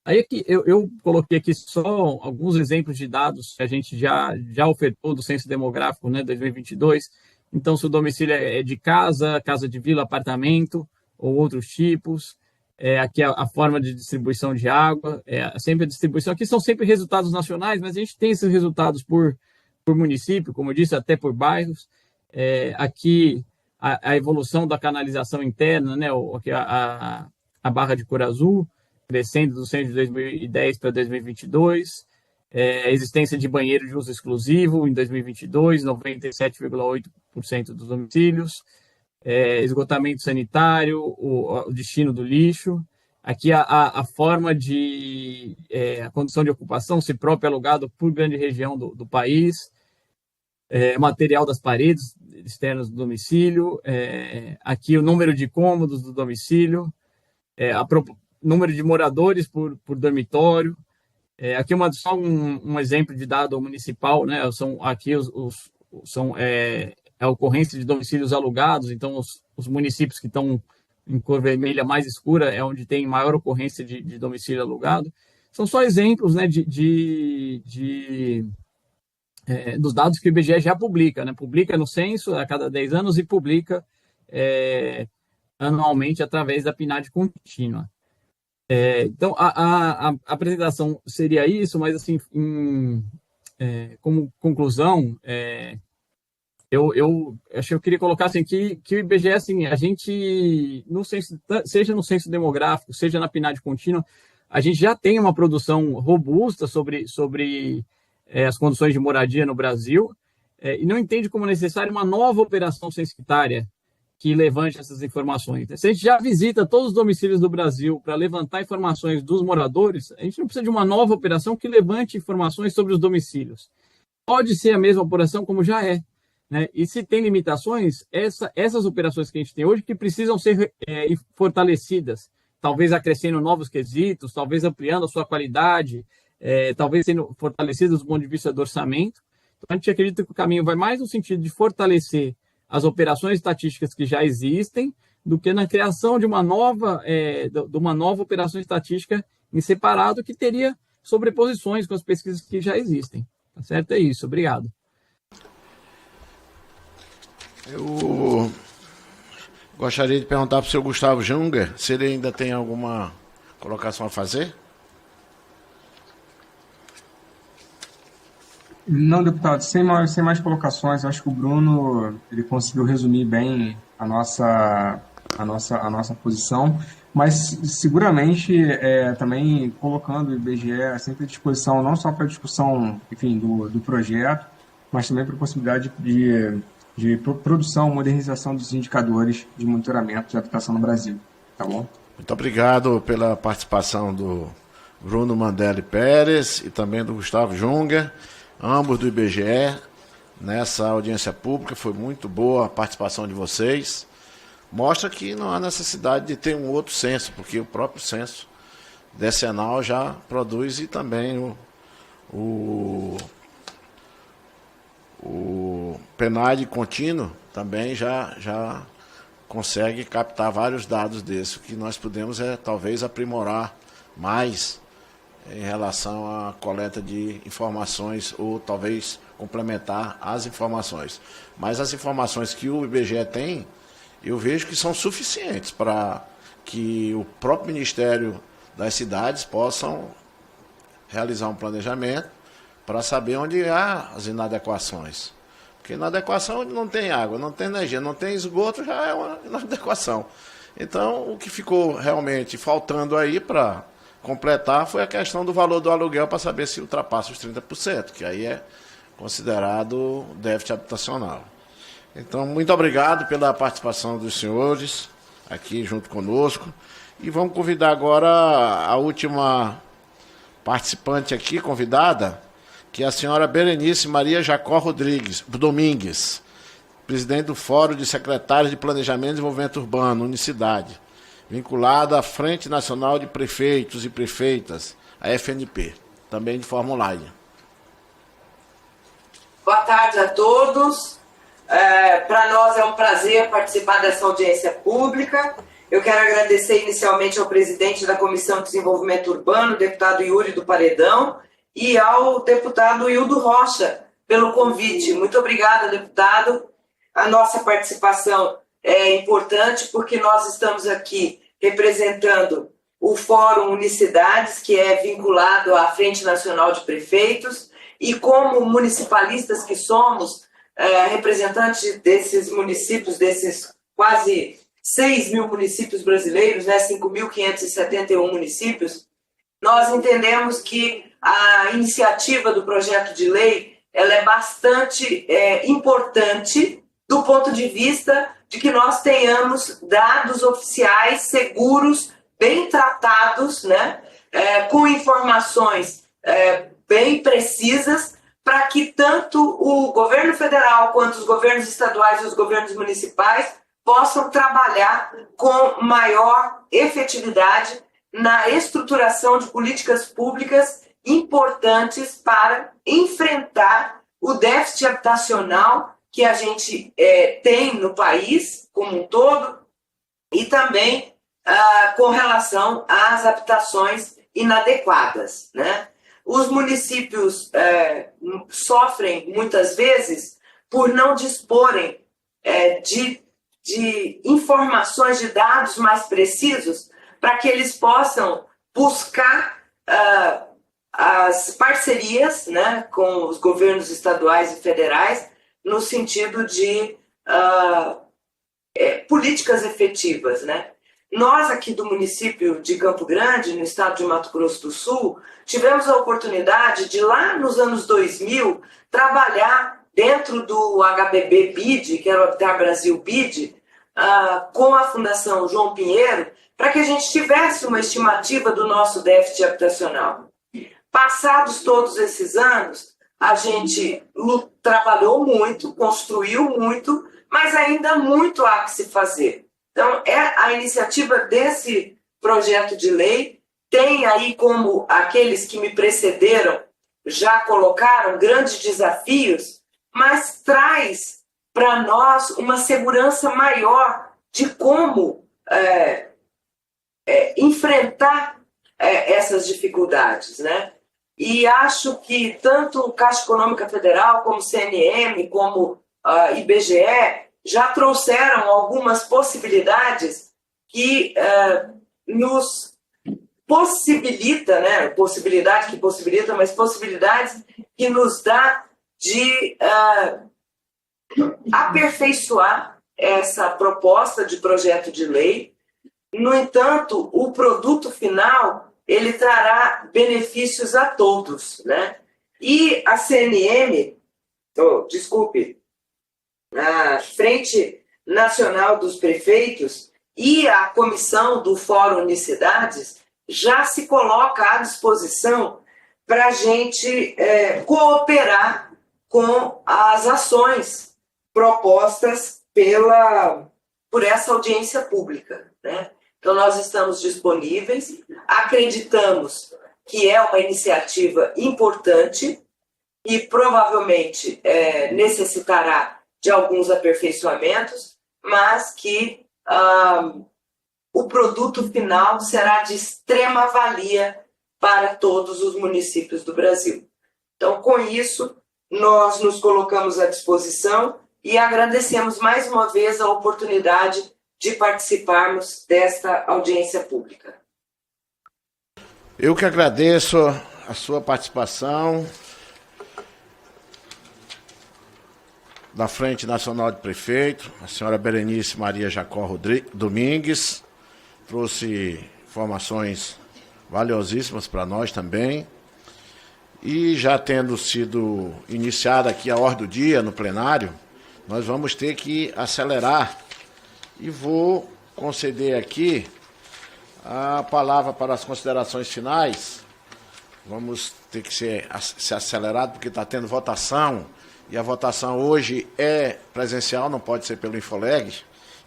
E: Aí aqui, eu coloquei aqui só alguns exemplos de dados que a gente já ofertou do Censo Demográfico, né, 2022. Então, se o domicílio é de casa de vila, apartamento ou outros tipos. Aqui a forma de distribuição de água, sempre a distribuição. Aqui são sempre resultados nacionais, mas a gente tem esses resultados por município, como eu disse, até por bairros. Aqui a evolução da canalização interna, né, aqui a Barra de Cor Azul, crescendo do censo de 2010 para 2022, existência de banheiro de uso exclusivo em 2022, 97,8% dos domicílios, esgotamento sanitário, o destino do lixo, aqui a forma de a condição de ocupação, se próprio alugado por grande região do país, material das paredes externas do domicílio, aqui o número de cômodos do domicílio, número de moradores por dormitório. Aqui só um exemplo de dado municipal, né? Aqui a ocorrência de domicílios alugados. Então, os municípios que estão em cor vermelha mais escura é onde tem maior ocorrência de domicílio alugado. São só exemplos, né, dos dados que o IBGE já publica, né? Publica no censo a cada 10 anos e publica anualmente através da PNAD contínua. Então, a apresentação seria isso, mas, assim, como conclusão, eu acho que eu queria colocar assim, que o IBGE, assim, a gente, seja no censo demográfico, seja na PNAD contínua, a gente já tem uma produção robusta sobre as condições de moradia no Brasil, e não entende como necessária uma nova operação censitária que levante essas informações. Se a gente já visita todos os domicílios do Brasil para levantar informações dos moradores, a gente não precisa de uma nova operação que levante informações sobre os domicílios. Pode ser a mesma operação como já é, né? E se tem limitações, essas operações que a gente tem hoje que precisam ser fortalecidas, talvez acrescentando novos quesitos, talvez ampliando a sua qualidade, talvez sendo fortalecidas do ponto de vista do orçamento. Então, a gente acredita que o caminho vai mais no sentido de fortalecer as operações estatísticas que já existem, do que na criação de uma nova operação estatística em separado, que teria sobreposições com as pesquisas que já existem. Tá certo? É isso. Obrigado.
A: Eu gostaria de perguntar para o senhor Gustavo Junger se ele ainda tem alguma colocação a fazer.
F: Não, deputado, sem mais colocações. Acho que o Bruno ele conseguiu resumir bem a nossa posição, mas seguramente também colocando o IBGE sempre à disposição, não só para a discussão, enfim, do projeto, mas também para a possibilidade de de produção, modernização dos indicadores de monitoramento de habitação no Brasil. Tá bom?
A: Muito obrigado pela participação do Bruno Mandelli Pérez e também do Gustavo Junger, ambos do IBGE, nessa audiência pública. Foi muito boa a participação de vocês. Mostra que não há necessidade de ter um outro censo, porque o próprio censo decenal já produz, e também o PNAD contínuo também já consegue captar vários dados desses. O que nós podemos talvez aprimorar mais em relação à coleta de informações, ou talvez complementar as informações. Mas as informações que o IBGE tem, eu vejo que são suficientes para que o próprio Ministério das Cidades possam realizar um planejamento para saber onde há as inadequações. Porque inadequação não tem água, não tem energia, não tem esgoto, já é uma inadequação. Então, o que ficou realmente faltando aí para completar foi a questão do valor do aluguel, para saber se ultrapassa os 30%, que aí é considerado déficit habitacional. Então, muito obrigado pela participação dos senhores aqui junto conosco. E vamos convidar agora a última participante aqui, convidada, que é a senhora Berenice Maria Jacó Domingues, presidente do Fórum de Secretários de Planejamento e Desenvolvimento Urbano, Unicidade, vinculada à Frente Nacional de Prefeitos e Prefeitas, a FNP, também de forma online.
G: Boa tarde a todos. Para nós é um prazer participar dessa audiência pública. Eu quero agradecer inicialmente ao presidente da Comissão de Desenvolvimento Urbano, deputado Yuri do Paredão, e ao deputado Hildo Rocha pelo convite. Muito obrigada, deputado. A nossa participação é importante porque nós estamos aqui representando o Fórum Unicidades, que é vinculado à Frente Nacional de Prefeitos, e como municipalistas que somos, representantes desses municípios, desses quase 6 mil municípios brasileiros, 5.571 municípios, nós entendemos que a iniciativa do projeto de lei ela é bastante importante do ponto de vista de que nós tenhamos dados oficiais seguros, bem tratados, né, com informações bem precisas, para que tanto o governo federal quanto os governos estaduais e os governos municipais possam trabalhar com maior efetividade na estruturação de políticas públicas importantes para enfrentar o déficit habitacional que a gente tem no país como um todo, e também com relação às habitações inadequadas, né? Os municípios sofrem muitas vezes por não disporem de informações, de dados mais precisos, para que eles possam buscar as parcerias, né, com os governos estaduais e federais, no sentido de políticas efetivas, né? Nós aqui do município de Campo Grande, no estado de Mato Grosso do Sul, tivemos a oportunidade de, lá nos anos 2000, trabalhar dentro do HBB-BID, que era o Habitat Brasil BID, com a Fundação João Pinheiro, para que a gente tivesse uma estimativa do nosso déficit habitacional. Passados todos esses anos, a gente trabalhou muito, construiu muito, mas ainda muito há que se fazer. Então, a iniciativa desse projeto de lei tem aí, como aqueles que me precederam já colocaram, grandes desafios, mas traz para nós uma segurança maior de como enfrentar essas dificuldades, né? E acho que tanto Caixa Econômica Federal, como CNM, como IBGE, já trouxeram algumas possibilidades que nos possibilita, né? Possibilidade que possibilita, mas possibilidades que nos dá de aperfeiçoar essa proposta de projeto de lei. No entanto, o produto final ele trará benefícios a todos, né? E a CNM, desculpe, a Frente Nacional dos Prefeitos e a comissão do Fórum Unicidades já se coloca à disposição para a gente cooperar com as ações propostas por essa audiência pública, né? Então, nós estamos disponíveis, acreditamos que é uma iniciativa importante e provavelmente necessitará de alguns aperfeiçoamentos, mas que o produto final será de extrema valia para todos os municípios do Brasil. Então, com isso, nós nos colocamos à disposição e agradecemos mais uma vez a oportunidade de participarmos desta audiência pública.
A: Eu que agradeço a sua participação da Frente Nacional de Prefeito, a senhora Berenice Maria Jacó Domingues, trouxe informações valiosíssimas para nós também. E já tendo sido iniciada aqui a ordem do dia no plenário, nós vamos ter que acelerar e vou conceder aqui a palavra para as considerações finais. Vamos ter que ser acelerado porque está tendo votação e a votação hoje é presencial, não pode ser pelo Infoleg.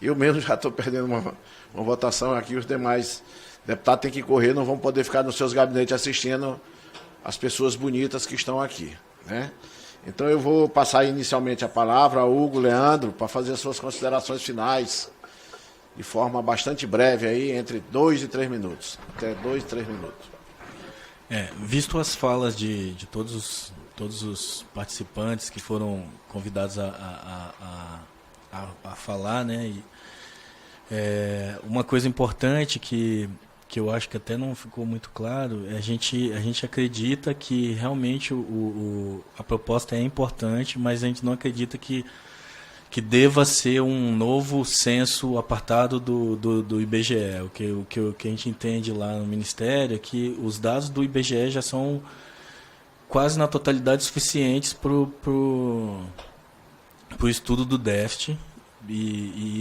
A: Eu mesmo já estou perdendo uma votação aqui, os demais deputados têm que correr, não vão poder ficar nos seus gabinetes assistindo as pessoas bonitas que estão aqui, né? Então eu vou passar inicialmente a palavra ao Hugo Leandro para fazer as suas considerações finais de forma bastante breve aí, entre 2 e 3 minutos. Até 2 e 3 minutos.
B: Visto as falas de todos os participantes que foram convidados a falar, né? Uma coisa importante que eu acho que até não ficou muito claro, a gente acredita que realmente a proposta é importante, mas a gente não acredita que deva ser um novo censo apartado do IBGE. O que a gente entende lá no Ministério é que os dados do IBGE já são quase na totalidade suficientes para o estudo do déficit. E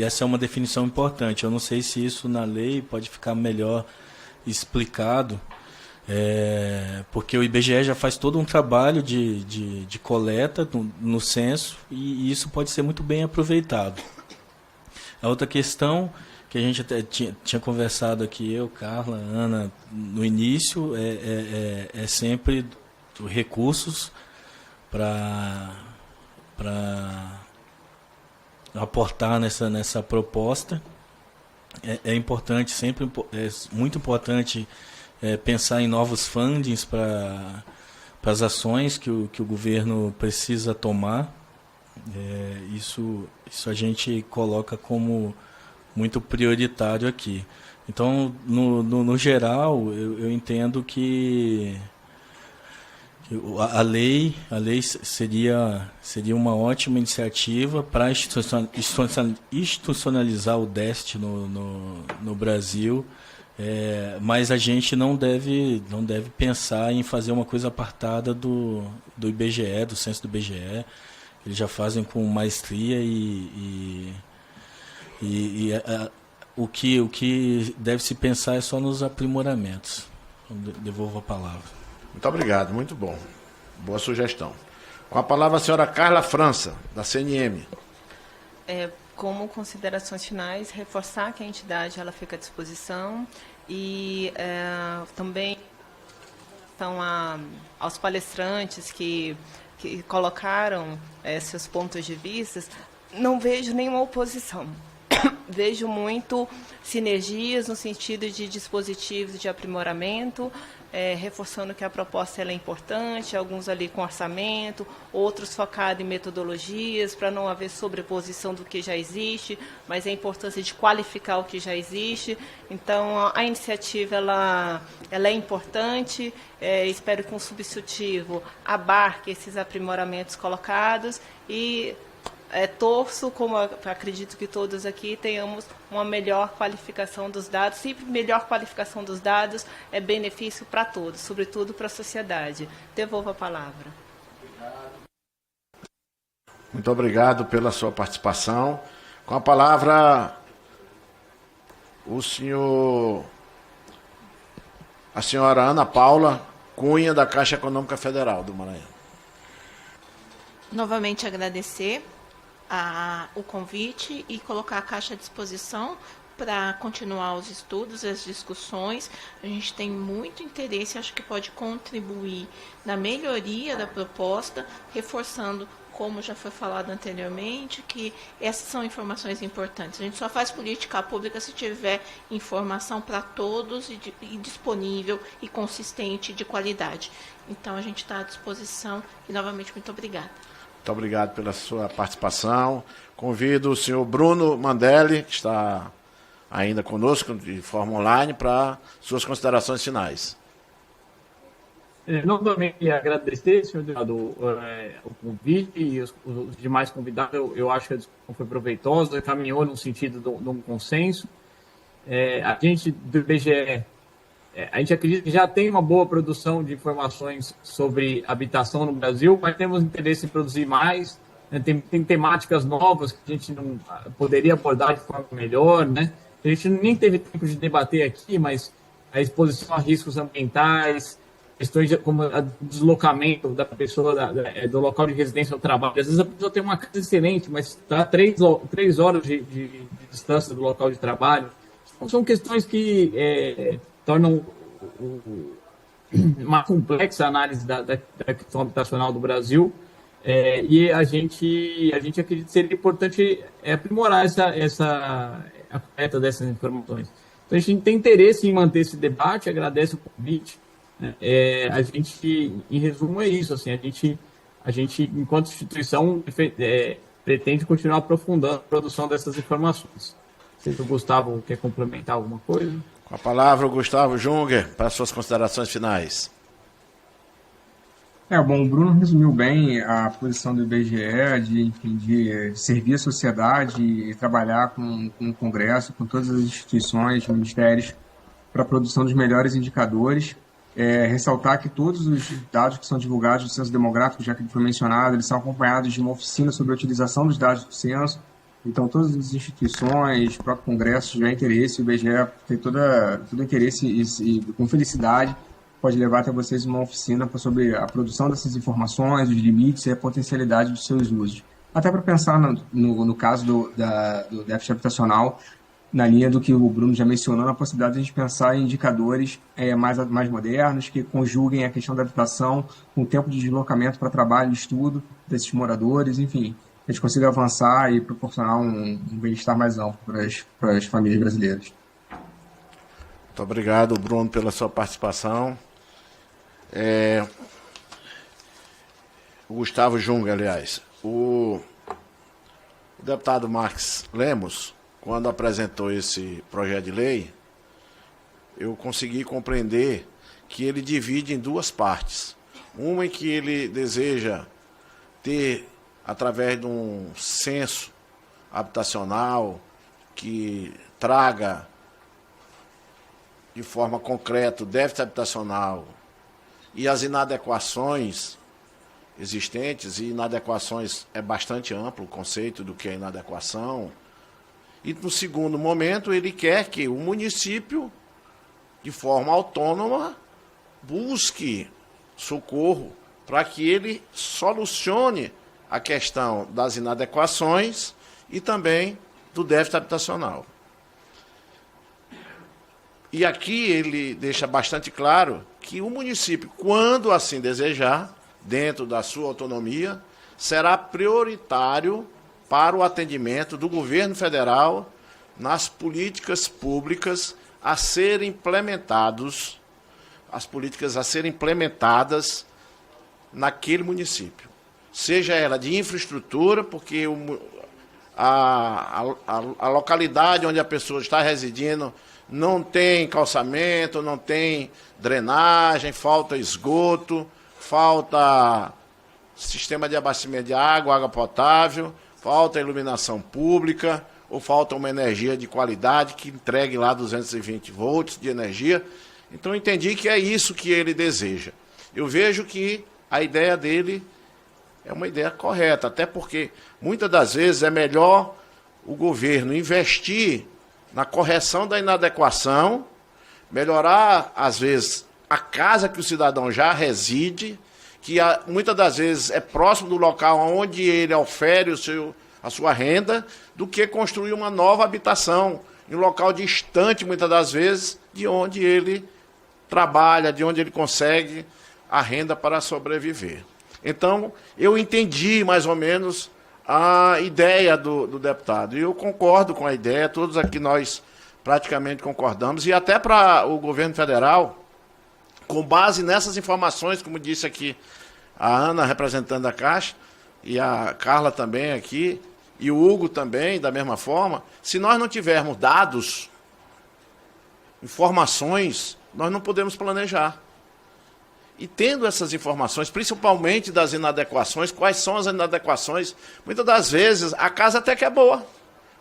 B: essa é uma definição importante. Eu não sei se isso na lei pode ficar melhor explicado, porque o IBGE já faz todo um trabalho de coleta no censo e isso pode ser muito bem aproveitado. A outra questão que a gente até tinha conversado aqui, eu, Carla, Ana, no início, é sempre recursos para aportar nessa proposta. É importante, sempre é muito importante pensar em novos fundings para as ações que o governo precisa tomar. Isso a gente coloca como muito prioritário aqui. Então, no geral, eu entendo que a lei seria uma ótima iniciativa para institucionalizar o déficit no Brasil, mas a gente não deve pensar em fazer uma coisa apartada do IBGE, do censo do IBGE. Eles já fazem com maestria o que deve se pensar é só nos aprimoramentos. Devolvo a palavra.
A: Muito obrigado, muito bom. Boa sugestão. Com a palavra a senhora Carla França, da CNM.
C: Como considerações finais, reforçar que a entidade ela fica à disposição e também aos palestrantes que colocaram seus pontos de vista, não vejo nenhuma oposição. Vejo muito sinergias no sentido de dispositivos de aprimoramento, reforçando que a proposta ela é importante, alguns ali com orçamento, outros focados em metodologias, para não haver sobreposição do que já existe, mas a importância de qualificar o que já existe. Então, a iniciativa ela é importante, espero que um substitutivo abarque esses aprimoramentos colocados e torço, como acredito que todos aqui, tenhamos uma melhor qualificação dos dados. Sempre melhor qualificação dos dados é benefício para todos, sobretudo para a sociedade. Devolvo a palavra.
A: Muito obrigado pela sua participação. Com a palavra, a senhora Ana Paula Cunha, da Caixa Econômica Federal do Maranhão.
D: Novamente agradecer o convite e colocar a Caixa à disposição para continuar os estudos, as discussões. A gente tem muito interesse, acho que pode contribuir na melhoria da proposta, reforçando, como já foi falado anteriormente, que essas são informações importantes. A gente só faz política pública se tiver informação para todos e disponível e consistente, de qualidade. Então, a gente está à disposição e, novamente, muito obrigada.
A: Muito obrigado pela sua participação. Convido o senhor Bruno Mandelli, que está ainda conosco de forma online, para suas considerações finais.
E: Novamente agradecer, senhor deputado, o convite e os demais convidados. Eu acho que a discussão foi proveitosa, caminhou no sentido de um consenso. A gente do IBGE, a gente acredita que já tem uma boa produção de informações sobre habitação no Brasil, mas temos interesse em produzir mais, né? Tem temáticas novas que a gente não poderia abordar de forma melhor, né? A gente nem teve tempo de debater aqui, mas a exposição a riscos ambientais, questões como o deslocamento da pessoa do local de residência ao trabalho. Às vezes a pessoa tem uma casa excelente, mas está a 3 horas de distância do local de trabalho. Então, são questões que tornam uma complexa análise da questão habitacional do Brasil, e a gente acredita que seria importante aprimorar a coleta dessas informações. Então, a gente tem interesse em manter esse debate, agradece o convite. A gente, em resumo, é isso. Assim, a gente, enquanto instituição, pretende continuar aprofundando a produção dessas informações. Não sei se o Gustavo quer complementar alguma coisa.
A: Com a palavra, o Gustavo Junger, para suas considerações finais.
F: Bom, o Bruno resumiu bem a posição do IBGE de servir a sociedade e trabalhar com o Congresso, com todas as instituições, ministérios, para a produção dos melhores indicadores. Ressaltar que todos os dados que são divulgados do censo demográfico, já que foi mencionado, eles são acompanhados de uma oficina sobre a utilização dos dados do censo. Então, todas as instituições, o próprio Congresso, tiver interesse, o IBGE tem todo interesse e, com felicidade, pode levar até vocês uma oficina sobre a produção dessas informações, os limites e a potencialidade dos seus usos. Até para pensar no caso do déficit habitacional, na linha do que o Bruno já mencionou, na possibilidade de a gente pensar em indicadores mais modernos, que conjuguem a questão da habitação com o tempo de deslocamento para trabalho e estudo desses moradores, enfim, a gente consiga avançar e proporcionar um bem-estar mais amplo para as famílias brasileiras.
A: Muito obrigado, Bruno, pela sua participação. O Gustavo Junger, aliás. O deputado Marques Lemos, quando apresentou esse projeto de lei, eu consegui compreender que ele divide em duas partes. Uma em que ele deseja ter, através de um censo habitacional que traga de forma concreta o déficit habitacional e as inadequações existentes, e inadequações é bastante amplo o conceito do que é inadequação. E, no segundo momento, ele quer que o município, de forma autônoma, busque socorro para que ele solucione a questão das inadequações e também do déficit habitacional. E aqui ele deixa bastante claro que o município, quando assim desejar, dentro da sua autonomia, será prioritário para o atendimento do governo federal nas políticas públicas a serem implementadas, naquele município. Seja ela de infraestrutura, porque a localidade onde a pessoa está residindo não tem calçamento, não tem drenagem, falta esgoto, falta sistema de abastecimento de água potável, falta iluminação pública, ou falta uma energia de qualidade que entregue lá 220 volts de energia. Então, eu entendi que é isso que ele deseja. Eu vejo que a ideia dele é uma ideia correta, até porque muitas das vezes é melhor o governo investir na correção da inadequação, melhorar, às vezes, a casa que o cidadão já reside, que muitas das vezes é próximo do local onde ele ofere a sua renda, do que construir uma nova habitação em um local distante, muitas das vezes, de onde ele trabalha, de onde ele consegue a renda para sobreviver. Então, eu entendi mais ou menos a ideia do deputado. E eu concordo com a ideia, todos aqui nós praticamente concordamos, e até para o governo federal, com base nessas informações, como disse aqui a Ana, representando a Caixa, e a Carla também aqui, e o Hugo também, da mesma forma, se nós não tivermos dados, informações, nós não podemos planejar. E tendo essas informações, principalmente das inadequações, quais são as inadequações? Muitas das vezes a casa até que é boa,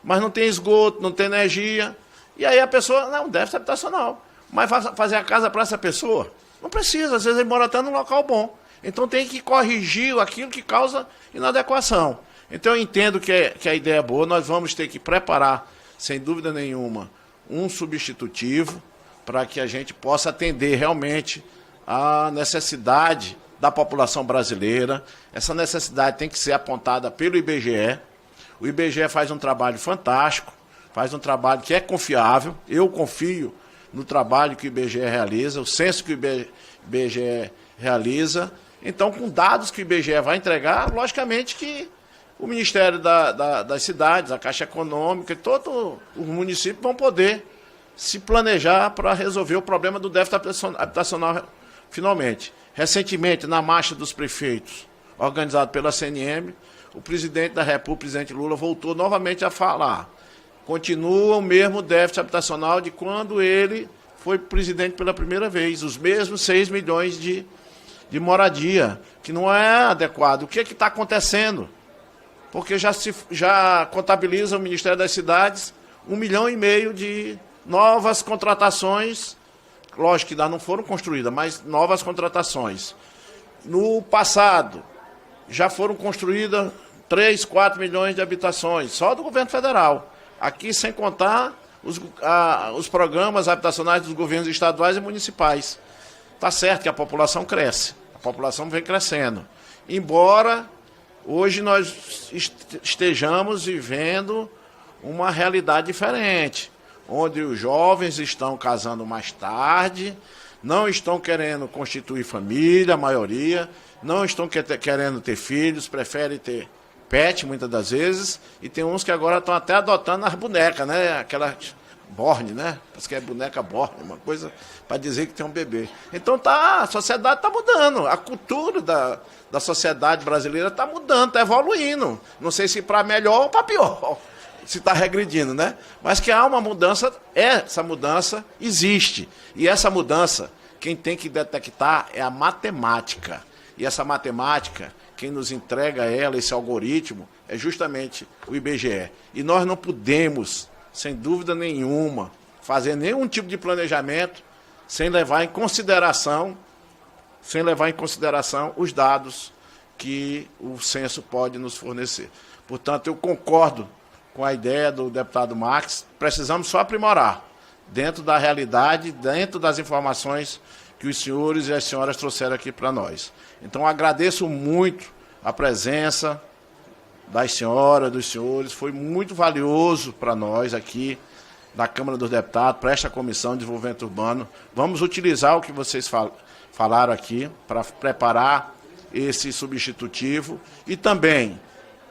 A: mas não tem esgoto, não tem energia. E aí a pessoa, não, déficit habitacional. Mas fazer a casa para essa pessoa? Não precisa, às vezes ele mora até num local bom. Então tem que corrigir aquilo que causa inadequação. Então eu entendo que a ideia é boa, nós vamos ter que preparar, sem dúvida nenhuma, um substitutivo para que a gente possa atender realmente a necessidade da população brasileira. Essa necessidade tem que ser apontada pelo IBGE. O IBGE faz um trabalho fantástico, faz um trabalho que é confiável. Eu confio no trabalho que o IBGE realiza, o censo que o IBGE realiza. Então, com dados que o IBGE vai entregar, logicamente que o Ministério das Cidades, a Caixa Econômica e todos os municípios vão poder se planejar para resolver o problema do déficit habitacional finalmente. Recentemente, na marcha dos prefeitos, organizado pela CNM, o presidente da República, o presidente Lula, voltou novamente a falar. Continua o mesmo déficit habitacional de quando ele foi presidente pela primeira vez, os mesmos 6 milhões de moradia, que não é adequado. O que está acontecendo? Porque já contabiliza o Ministério das Cidades 1,5 milhão de novas contratações. Lógico que ainda não foram construídas, mas novas contratações. No passado, já foram construídas 3, 4 milhões de habitações, só do governo federal. Aqui, sem contar os programas habitacionais dos governos estaduais e municipais. Está certo que a população cresce, a população vem crescendo. Embora hoje nós estejamos vivendo uma realidade diferente, onde os jovens estão casando mais tarde, não estão querendo constituir família, a maioria, não estão querendo ter filhos, preferem ter pet muitas das vezes, e tem uns que agora estão até adotando as bonecas, né? Aquela Borne, né? Parece que é boneca Borne, uma coisa para dizer que tem um bebê. Então a sociedade está mudando, a cultura da sociedade brasileira está mudando, está evoluindo. Não sei se para melhor ou para pior, se está regredindo, né? Mas que há uma mudança, essa mudança existe. E essa mudança, quem tem que detectar é a matemática. E essa matemática, quem nos entrega ela, esse algoritmo, é justamente o IBGE. E nós não podemos, sem dúvida nenhuma, fazer nenhum tipo de planejamento sem levar em consideração os dados que o censo pode nos fornecer. Portanto, eu concordo com a ideia do deputado Max, precisamos só aprimorar, dentro da realidade, dentro das informações que os senhores e as senhoras trouxeram aqui para nós. Então, agradeço muito a presença das senhoras, dos senhores, foi muito valioso para nós aqui, da Câmara dos Deputados, para esta Comissão de Desenvolvimento Urbano. Vamos utilizar o que vocês falaram aqui para preparar esse substitutivo e também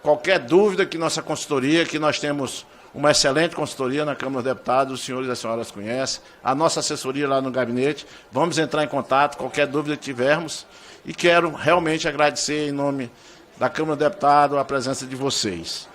A: qualquer dúvida que nossa consultoria, que nós temos uma excelente consultoria na Câmara dos Deputados, os senhores e as senhoras conhecem, a nossa assessoria lá no gabinete, vamos entrar em contato, qualquer dúvida que tivermos, e quero realmente agradecer em nome da Câmara dos Deputados a presença de vocês.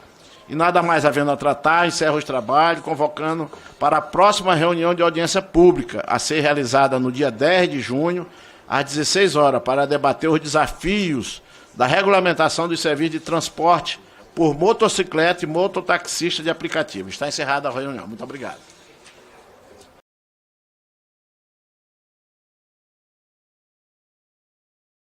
A: E nada mais havendo a tratar, encerro os trabalhos, convocando para a próxima reunião de audiência pública, a ser realizada no dia 10 de junho, às 16 horas, para debater os desafios da regulamentação dos serviços de transporte por motocicleta e mototaxista de aplicativo. Está encerrada a reunião. Muito obrigado.